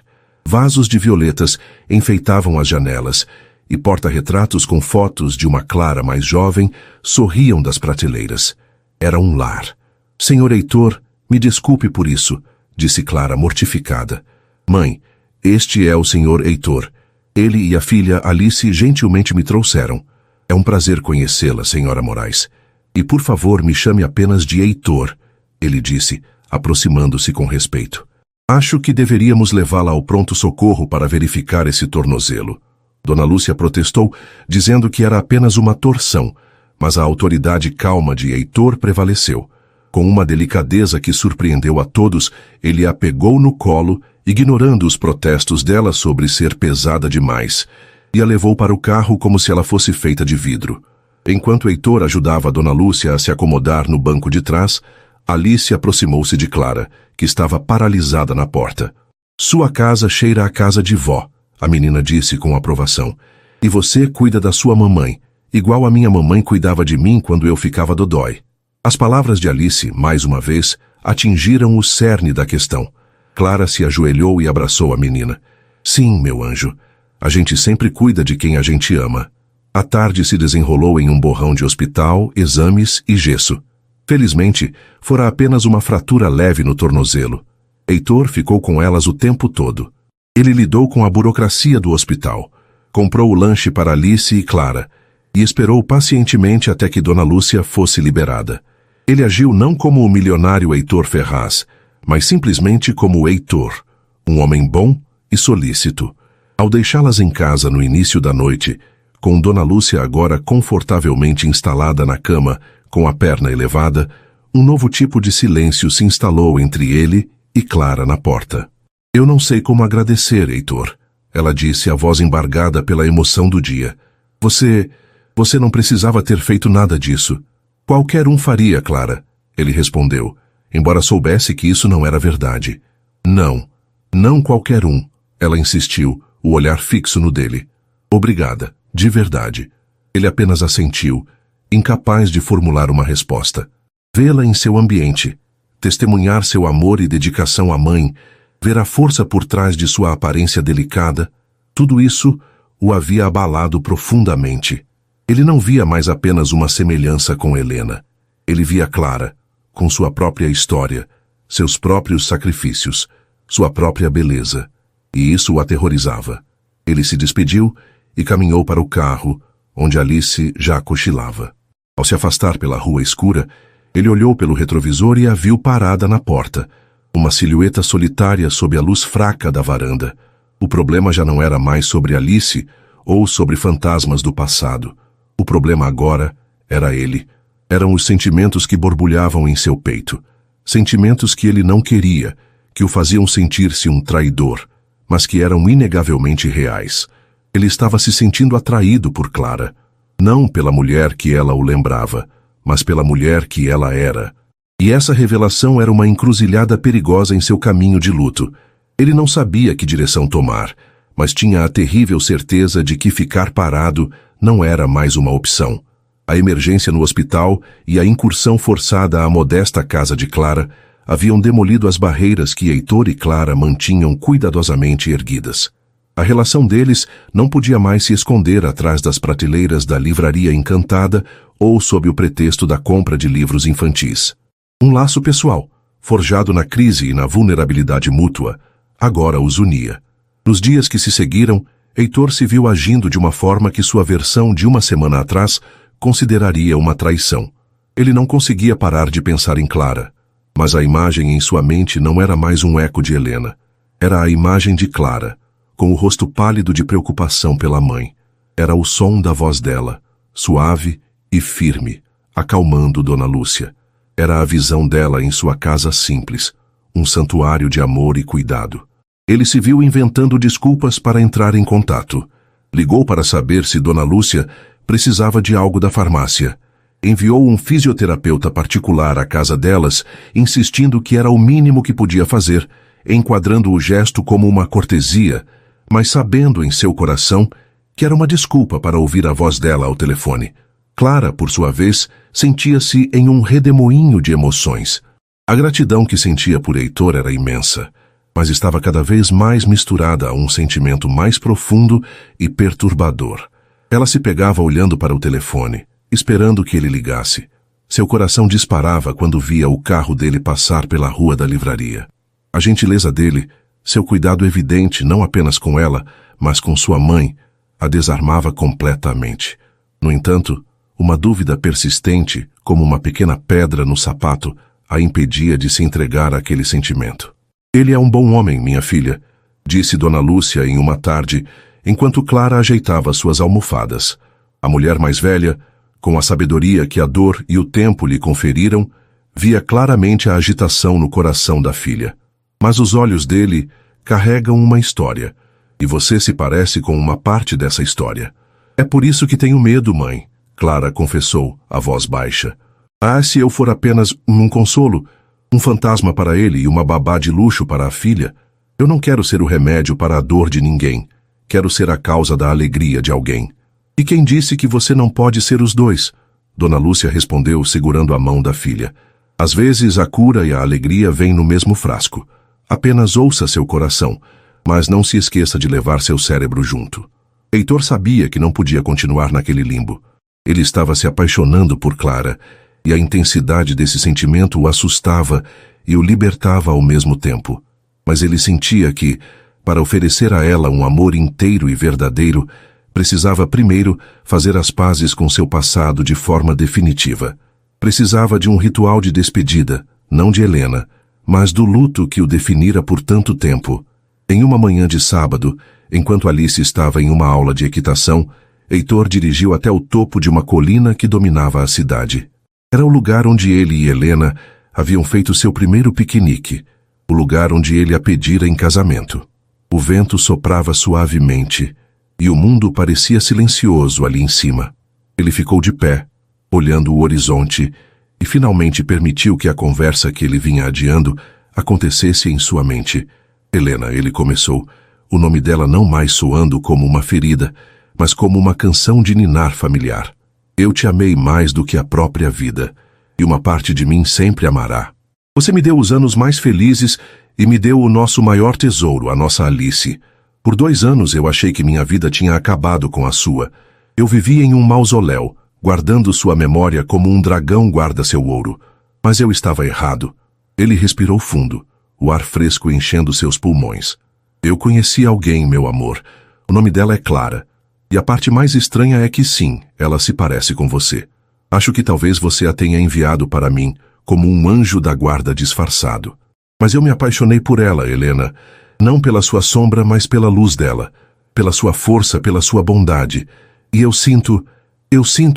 Vasos de violetas enfeitavam as janelas e porta-retratos com fotos de uma Clara mais jovem sorriam das prateleiras. Era um lar. Senhor Heitor, me desculpe por isso, disse Clara mortificada. Mãe, este é o senhor Heitor. Ele e a filha Alice gentilmente me trouxeram. É um prazer conhecê-la, senhora Moraes. E por favor, me chame apenas de Heitor, ele disse, aproximando-se com respeito. Acho que deveríamos levá-la ao pronto-socorro para verificar esse tornozelo. Dona Lúcia protestou, dizendo que era apenas uma torção, mas a autoridade calma de Heitor prevaleceu. Com uma delicadeza que surpreendeu a todos, ele a pegou no colo, ignorando os protestos dela sobre ser pesada demais, e a levou para o carro como se ela fosse feita de vidro. Enquanto Heitor ajudava a Dona Lúcia a se acomodar no banco de trás, Alice aproximou-se de Clara, que estava paralisada na porta. Sua casa cheira a casa de vó, a menina disse com aprovação. E você cuida da sua mamãe, igual a minha mamãe cuidava de mim quando eu ficava dodói. As palavras de Alice, mais uma vez, atingiram o cerne da questão. Clara se ajoelhou e abraçou a menina. Sim, meu anjo. A gente sempre cuida de quem a gente ama. A tarde se desenrolou em um borrão de hospital, exames e gesso. Felizmente, fora apenas uma fratura leve no tornozelo. Heitor ficou com elas o tempo todo. Ele lidou com a burocracia do hospital. Comprou o lanche para Alice e Clara e esperou pacientemente até que Dona Lúcia fosse liberada. Ele agiu não como o milionário Heitor Ferraz, mas simplesmente como Heitor, um homem bom e solícito. Ao deixá-las em casa no início da noite, com Dona Lúcia agora confortavelmente instalada na cama, com a perna elevada, um novo tipo de silêncio se instalou entre ele e Clara na porta. Eu não sei como agradecer, Heitor, ela disse, a voz embargada pela emoção do dia. Você não precisava ter feito nada disso. Qualquer um faria, Clara, ele respondeu, embora soubesse que isso não era verdade. Não qualquer um, ela insistiu, o olhar fixo no dele. Obrigada, de verdade. Ele apenas assentiu, incapaz de formular uma resposta. Vê-la em seu ambiente, testemunhar seu amor e dedicação à mãe, ver a força por trás de sua aparência delicada, tudo isso o havia abalado profundamente. Ele não via mais apenas uma semelhança com Helena. Ele via Clara, com sua própria história, seus próprios sacrifícios, sua própria beleza. E isso o aterrorizava. Ele se despediu e caminhou para o carro, onde Alice já cochilava. Ao se afastar pela rua escura, ele olhou pelo retrovisor e a viu parada na porta, uma silhueta solitária sob a luz fraca da varanda. O problema já não era mais sobre Alice ou sobre fantasmas do passado. O problema agora era ele. Eram os sentimentos que borbulhavam em seu peito. Sentimentos que ele não queria, que o faziam sentir-se um traidor, mas que eram inegavelmente reais. Ele estava se sentindo atraído por Clara, não pela mulher que ela o lembrava, mas pela mulher que ela era. E essa revelação era uma encruzilhada perigosa em seu caminho de luto. Ele não sabia que direção tomar, mas tinha a terrível certeza de que ficar parado não era mais uma opção. A emergência no hospital e a incursão forçada à modesta casa de Clara haviam demolido as barreiras que Heitor e Clara mantinham cuidadosamente erguidas. A relação deles não podia mais se esconder atrás das prateleiras da livraria encantada ou sob o pretexto da compra de livros infantis. Um laço pessoal, forjado na crise e na vulnerabilidade mútua, agora os unia. Nos dias que se seguiram, Heitor se viu agindo de uma forma que sua versão de uma semana atrás consideraria uma traição. Ele não conseguia parar de pensar em Clara, mas a imagem em sua mente não era mais um eco de Helena. Era a imagem de Clara, com o rosto pálido de preocupação pela mãe. Era o som da voz dela, suave e firme, acalmando Dona Lúcia. Era a visão dela em sua casa simples, um santuário de amor e cuidado. Ele se viu inventando desculpas para entrar em contato. Ligou para saber se Dona Lúcia precisava de algo da farmácia. Enviou um fisioterapeuta particular à casa delas, insistindo que era o mínimo que podia fazer, enquadrando o gesto como uma cortesia, mas sabendo em seu coração que era uma desculpa para ouvir a voz dela ao telefone. Clara, por sua vez, sentia-se em um redemoinho de emoções. A gratidão que sentia por Heitor era imensa, mas estava cada vez mais misturada a um sentimento mais profundo e perturbador. Ela se pegava olhando para o telefone, esperando que ele ligasse. Seu coração disparava quando via o carro dele passar pela rua da livraria. A gentileza dele, seu cuidado evidente não apenas com ela, mas com sua mãe, a desarmava completamente. No entanto, uma dúvida persistente, como uma pequena pedra no sapato, a impedia de se entregar àquele sentimento. "Ele é um bom homem, minha filha", disse Dona Lúcia em uma tarde, enquanto Clara ajeitava suas almofadas. A mulher mais velha, com a sabedoria que a dor e o tempo lhe conferiram, via claramente a agitação no coração da filha. "Mas os olhos dele carregam uma história, e você se parece com uma parte dessa história." "É por isso que tenho medo, mãe", Clara confessou, a voz baixa. "Ah, se eu for apenas um consolo, um fantasma para ele e uma babá de luxo para a filha, eu não quero ser o remédio para a dor de ninguém. Quero ser a causa da alegria de alguém." "E quem disse que você não pode ser os dois?" Dona Lúcia respondeu, segurando a mão da filha. "Às vezes a cura e a alegria vêm no mesmo frasco. Apenas ouça seu coração, mas não se esqueça de levar seu cérebro junto." Heitor sabia que não podia continuar naquele limbo. Ele estava se apaixonando por Clara, e a intensidade desse sentimento o assustava e o libertava ao mesmo tempo. Mas ele sentia que, para oferecer a ela um amor inteiro e verdadeiro, precisava primeiro fazer as pazes com seu passado de forma definitiva. Precisava de um ritual de despedida, não de Helena, mas do luto que o definira por tanto tempo. Em uma manhã de sábado, enquanto Alice estava em uma aula de equitação, Heitor dirigiu até o topo de uma colina que dominava a cidade. Era o lugar onde ele e Helena haviam feito seu primeiro piquenique, o lugar onde ele a pedira em casamento. O vento soprava suavemente, e o mundo parecia silencioso ali em cima. Ele ficou de pé, olhando o horizonte, e finalmente permitiu que a conversa que ele vinha adiando acontecesse em sua mente. "Helena", ele começou, o nome dela não mais soando como uma ferida, mas como uma canção de ninar familiar. "Eu te amei mais do que a própria vida, e uma parte de mim sempre amará. Você me deu os anos mais felizes e me deu o nosso maior tesouro, a nossa Alice. Por 2 anos eu achei que minha vida tinha acabado com a sua. Eu vivia em um mausoléu, guardando sua memória como um dragão guarda seu ouro. Mas eu estava errado." Ele respirou fundo, o ar fresco enchendo seus pulmões. "Eu conheci alguém, meu amor. O nome dela é Clara. E a parte mais estranha é que sim, ela se parece com você. Acho que talvez você a tenha enviado para mim como um anjo da guarda disfarçado. Mas eu me apaixonei por ela, Helena, não pela sua sombra, mas pela luz dela, pela sua força, pela sua bondade. E eu sinto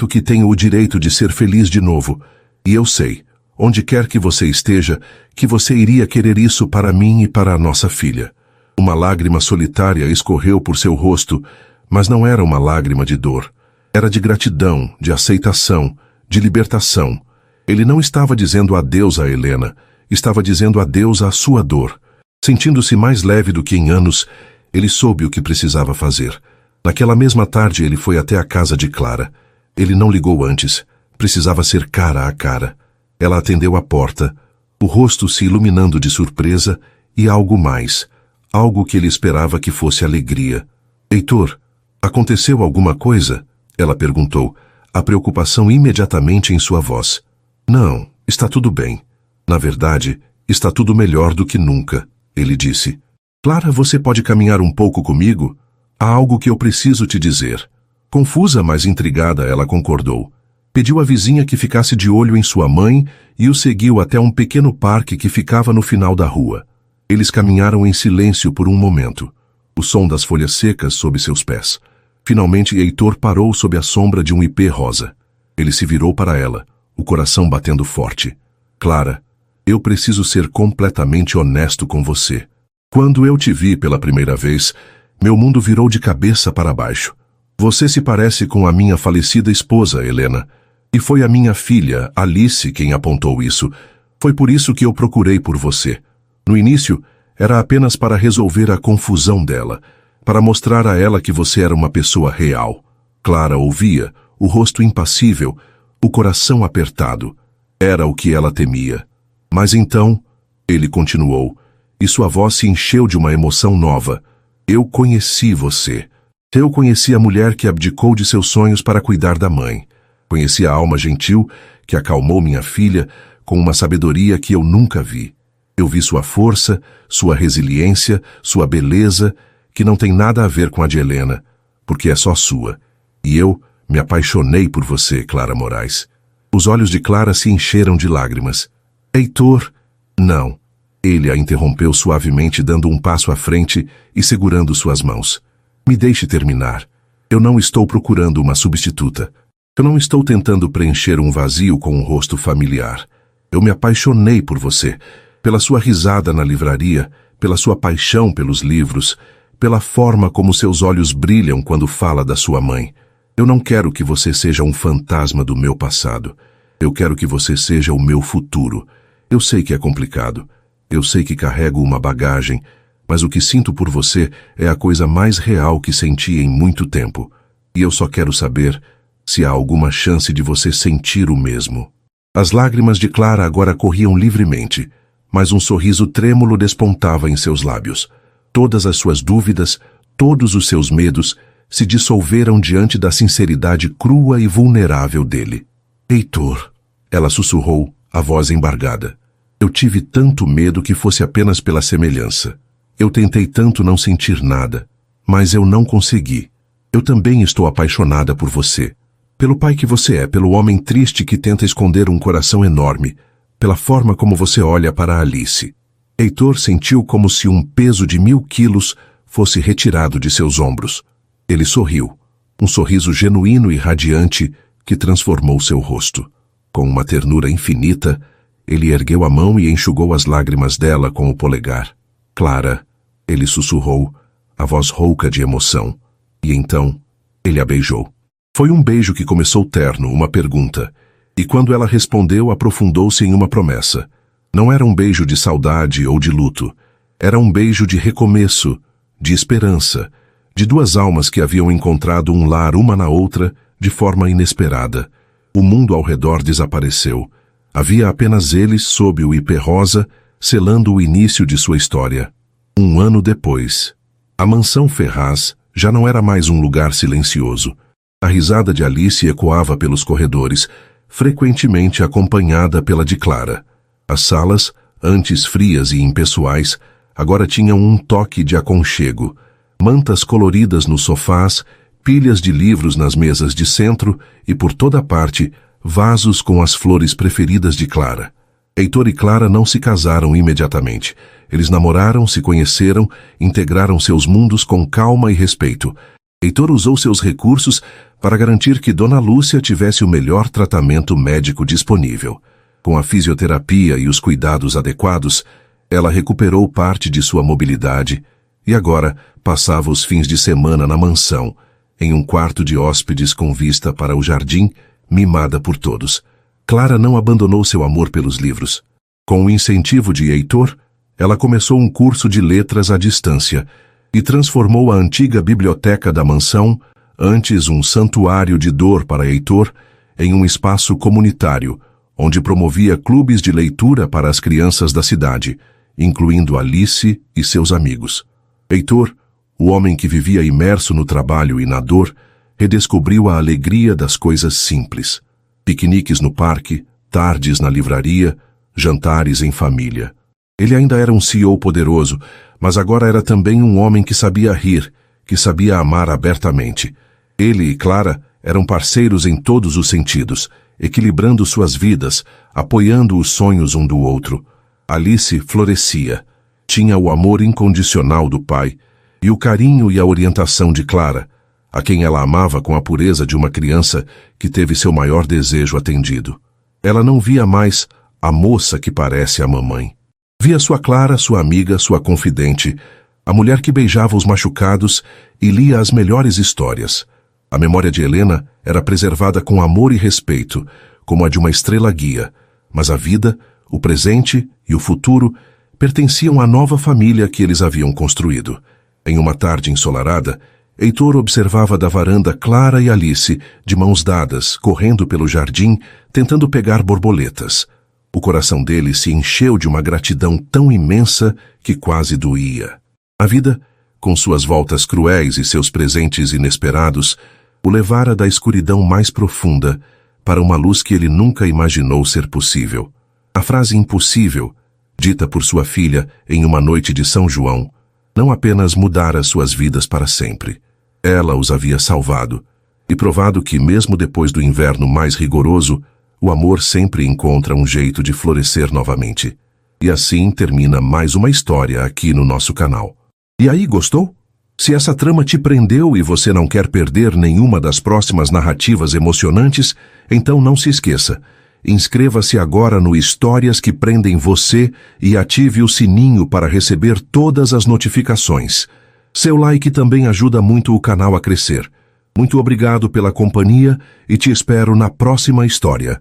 que tenho o direito de ser feliz de novo. E eu sei, onde quer que você esteja, que você iria querer isso para mim e para a nossa filha. Uma lágrima solitária escorreu por seu rosto, mas não era uma lágrima de dor. Era de gratidão, de aceitação, de libertação. Ele não estava dizendo adeus a Helena, estava dizendo adeus à sua dor. Sentindo-se mais leve do que em anos, ele soube o que precisava fazer. Naquela mesma tarde ele foi até a casa de Clara. Ele não ligou antes. Precisava ser cara a cara. Ela atendeu a porta, o rosto se iluminando de surpresa e algo mais. Algo que ele esperava que fosse alegria. Heitor, aconteceu alguma coisa? Ela perguntou, a preocupação imediatamente em sua voz. Não, está tudo bem. Na verdade, está tudo melhor do que nunca, ele disse. Clara, você pode caminhar um pouco comigo? Há algo que eu preciso te dizer. Confusa, mas intrigada, ela concordou. Pediu à vizinha que ficasse de olho em sua mãe e o seguiu até um pequeno parque que ficava no final da rua. Eles caminharam em silêncio por um momento. O som das folhas secas sob seus pés. Finalmente, Heitor parou sob a sombra de um ipê rosa. Ele se virou para ela, o coração batendo forte. Clara, eu preciso ser completamente honesto com você. Quando eu te vi pela primeira vez, meu mundo virou de cabeça para baixo. Você se parece com a minha falecida esposa, Helena. E foi a minha filha, Alice, quem apontou isso. Foi por isso que eu procurei por você. No início, era apenas para resolver a confusão dela, para mostrar a ela que você era uma pessoa real. Clara ouvia, o rosto impassível, o coração apertado. Era o que ela temia. Mas então, ele continuou, e sua voz se encheu de uma emoção nova. Eu conheci você. Eu conheci a mulher que abdicou de seus sonhos para cuidar da mãe. Conheci a alma gentil que acalmou minha filha com uma sabedoria que eu nunca vi. Eu vi sua força, sua resiliência, sua beleza, que não tem nada a ver com a de Helena, porque é só sua. E eu me apaixonei por você, Clara Moraes. Os olhos de Clara se encheram de lágrimas. Heitor, não. Ele a interrompeu suavemente, dando um passo à frente e segurando suas mãos. Me deixe terminar. Eu não estou procurando uma substituta. Eu não estou tentando preencher um vazio com um rosto familiar. Eu me apaixonei por você, pela sua risada na livraria, pela sua paixão pelos livros, pela forma como seus olhos brilham quando fala da sua mãe. Eu não quero que você seja um fantasma do meu passado. Eu quero que você seja o meu futuro. Eu sei que é complicado. Eu sei que carrego uma bagagem, mas o que sinto por você é a coisa mais real que senti em muito tempo. E eu só quero saber se há alguma chance de você sentir o mesmo. As lágrimas de Clara agora corriam livremente, mas um sorriso trêmulo despontava em seus lábios. Todas as suas dúvidas, todos os seus medos, se dissolveram diante da sinceridade crua e vulnerável dele. Heitor, ela sussurrou, a voz embargada. Eu tive tanto medo que fosse apenas pela semelhança. Eu tentei tanto não sentir nada, mas eu não consegui. Eu também estou apaixonada por você. Pelo pai que você é, pelo homem triste que tenta esconder um coração enorme, pela forma como você olha para Alice. Heitor sentiu como se um peso de 1000 quilos fosse retirado de seus ombros. Ele sorriu, um sorriso genuíno e radiante que transformou seu rosto. Com uma ternura infinita, ele ergueu a mão e enxugou as lágrimas dela com o polegar. Clara, ele sussurrou, a voz rouca de emoção. E então, ele a beijou. Foi um beijo que começou terno, uma pergunta. E quando ela respondeu, aprofundou-se em uma promessa. Não era um beijo de saudade ou de luto. Era um beijo de recomeço, de esperança, de duas almas que haviam encontrado um lar uma na outra de forma inesperada. O mundo ao redor desapareceu. Havia apenas eles sob o ipê rosa, selando o início de sua história. 1 ano depois, a mansão Ferraz já não era mais um lugar silencioso. A risada de Alice ecoava pelos corredores, frequentemente acompanhada pela de Clara. As salas, antes frias e impessoais, agora tinham um toque de aconchego. Mantas coloridas nos sofás, pilhas de livros nas mesas de centro e, por toda parte, vasos com as flores preferidas de Clara. Heitor e Clara não se casaram imediatamente. Eles namoraram, se conheceram, integraram seus mundos com calma e respeito. Heitor usou seus recursos para garantir que Dona Lúcia tivesse o melhor tratamento médico disponível. Com a fisioterapia e os cuidados adequados, ela recuperou parte de sua mobilidade e agora passava os fins de semana na mansão, em um quarto de hóspedes com vista para o jardim, mimada por todos. Clara não abandonou seu amor pelos livros. Com o incentivo de Heitor, ela começou um curso de letras à distância e transformou a antiga biblioteca da mansão, antes um santuário de dor para Heitor, em um espaço comunitário, onde promovia clubes de leitura para as crianças da cidade, incluindo Alice e seus amigos. Heitor, o homem que vivia imerso no trabalho e na dor, redescobriu a alegria das coisas simples. Piqueniques no parque, tardes na livraria, jantares em família. Ele ainda era um CEO poderoso, mas agora era também um homem que sabia rir, que sabia amar abertamente. Ele e Clara eram parceiros em todos os sentidos, equilibrando suas vidas, apoiando os sonhos um do outro. Alice florescia. Tinha o amor incondicional do pai e o carinho e a orientação de Clara, a quem ela amava com a pureza de uma criança que teve seu maior desejo atendido. Ela não via mais a moça que parece a mamãe. Via sua Clara, sua amiga, sua confidente, a mulher que beijava os machucados e lia as melhores histórias. A memória de Helena era preservada com amor e respeito, como a de uma estrela guia, mas a vida, o presente e o futuro pertenciam à nova família que eles haviam construído. Em uma tarde ensolarada, Heitor observava da varanda Clara e Alice, de mãos dadas, correndo pelo jardim, tentando pegar borboletas. O coração dele se encheu de uma gratidão tão imensa que quase doía. A vida, com suas voltas cruéis e seus presentes inesperados, o levara da escuridão mais profunda para uma luz que ele nunca imaginou ser possível. A frase impossível, dita por sua filha em uma noite de São João, não apenas mudara suas vidas para sempre. Ela os havia salvado e provado que, mesmo depois do inverno mais rigoroso, o amor sempre encontra um jeito de florescer novamente. E assim termina mais uma história aqui no nosso canal. E aí, gostou? Se essa trama te prendeu e você não quer perder nenhuma das próximas narrativas emocionantes, então não se esqueça. Inscreva-se agora no Histórias que Prendem Você e ative o sininho para receber todas as notificações. Seu like também ajuda muito o canal a crescer. Muito obrigado pela companhia e te espero na próxima história.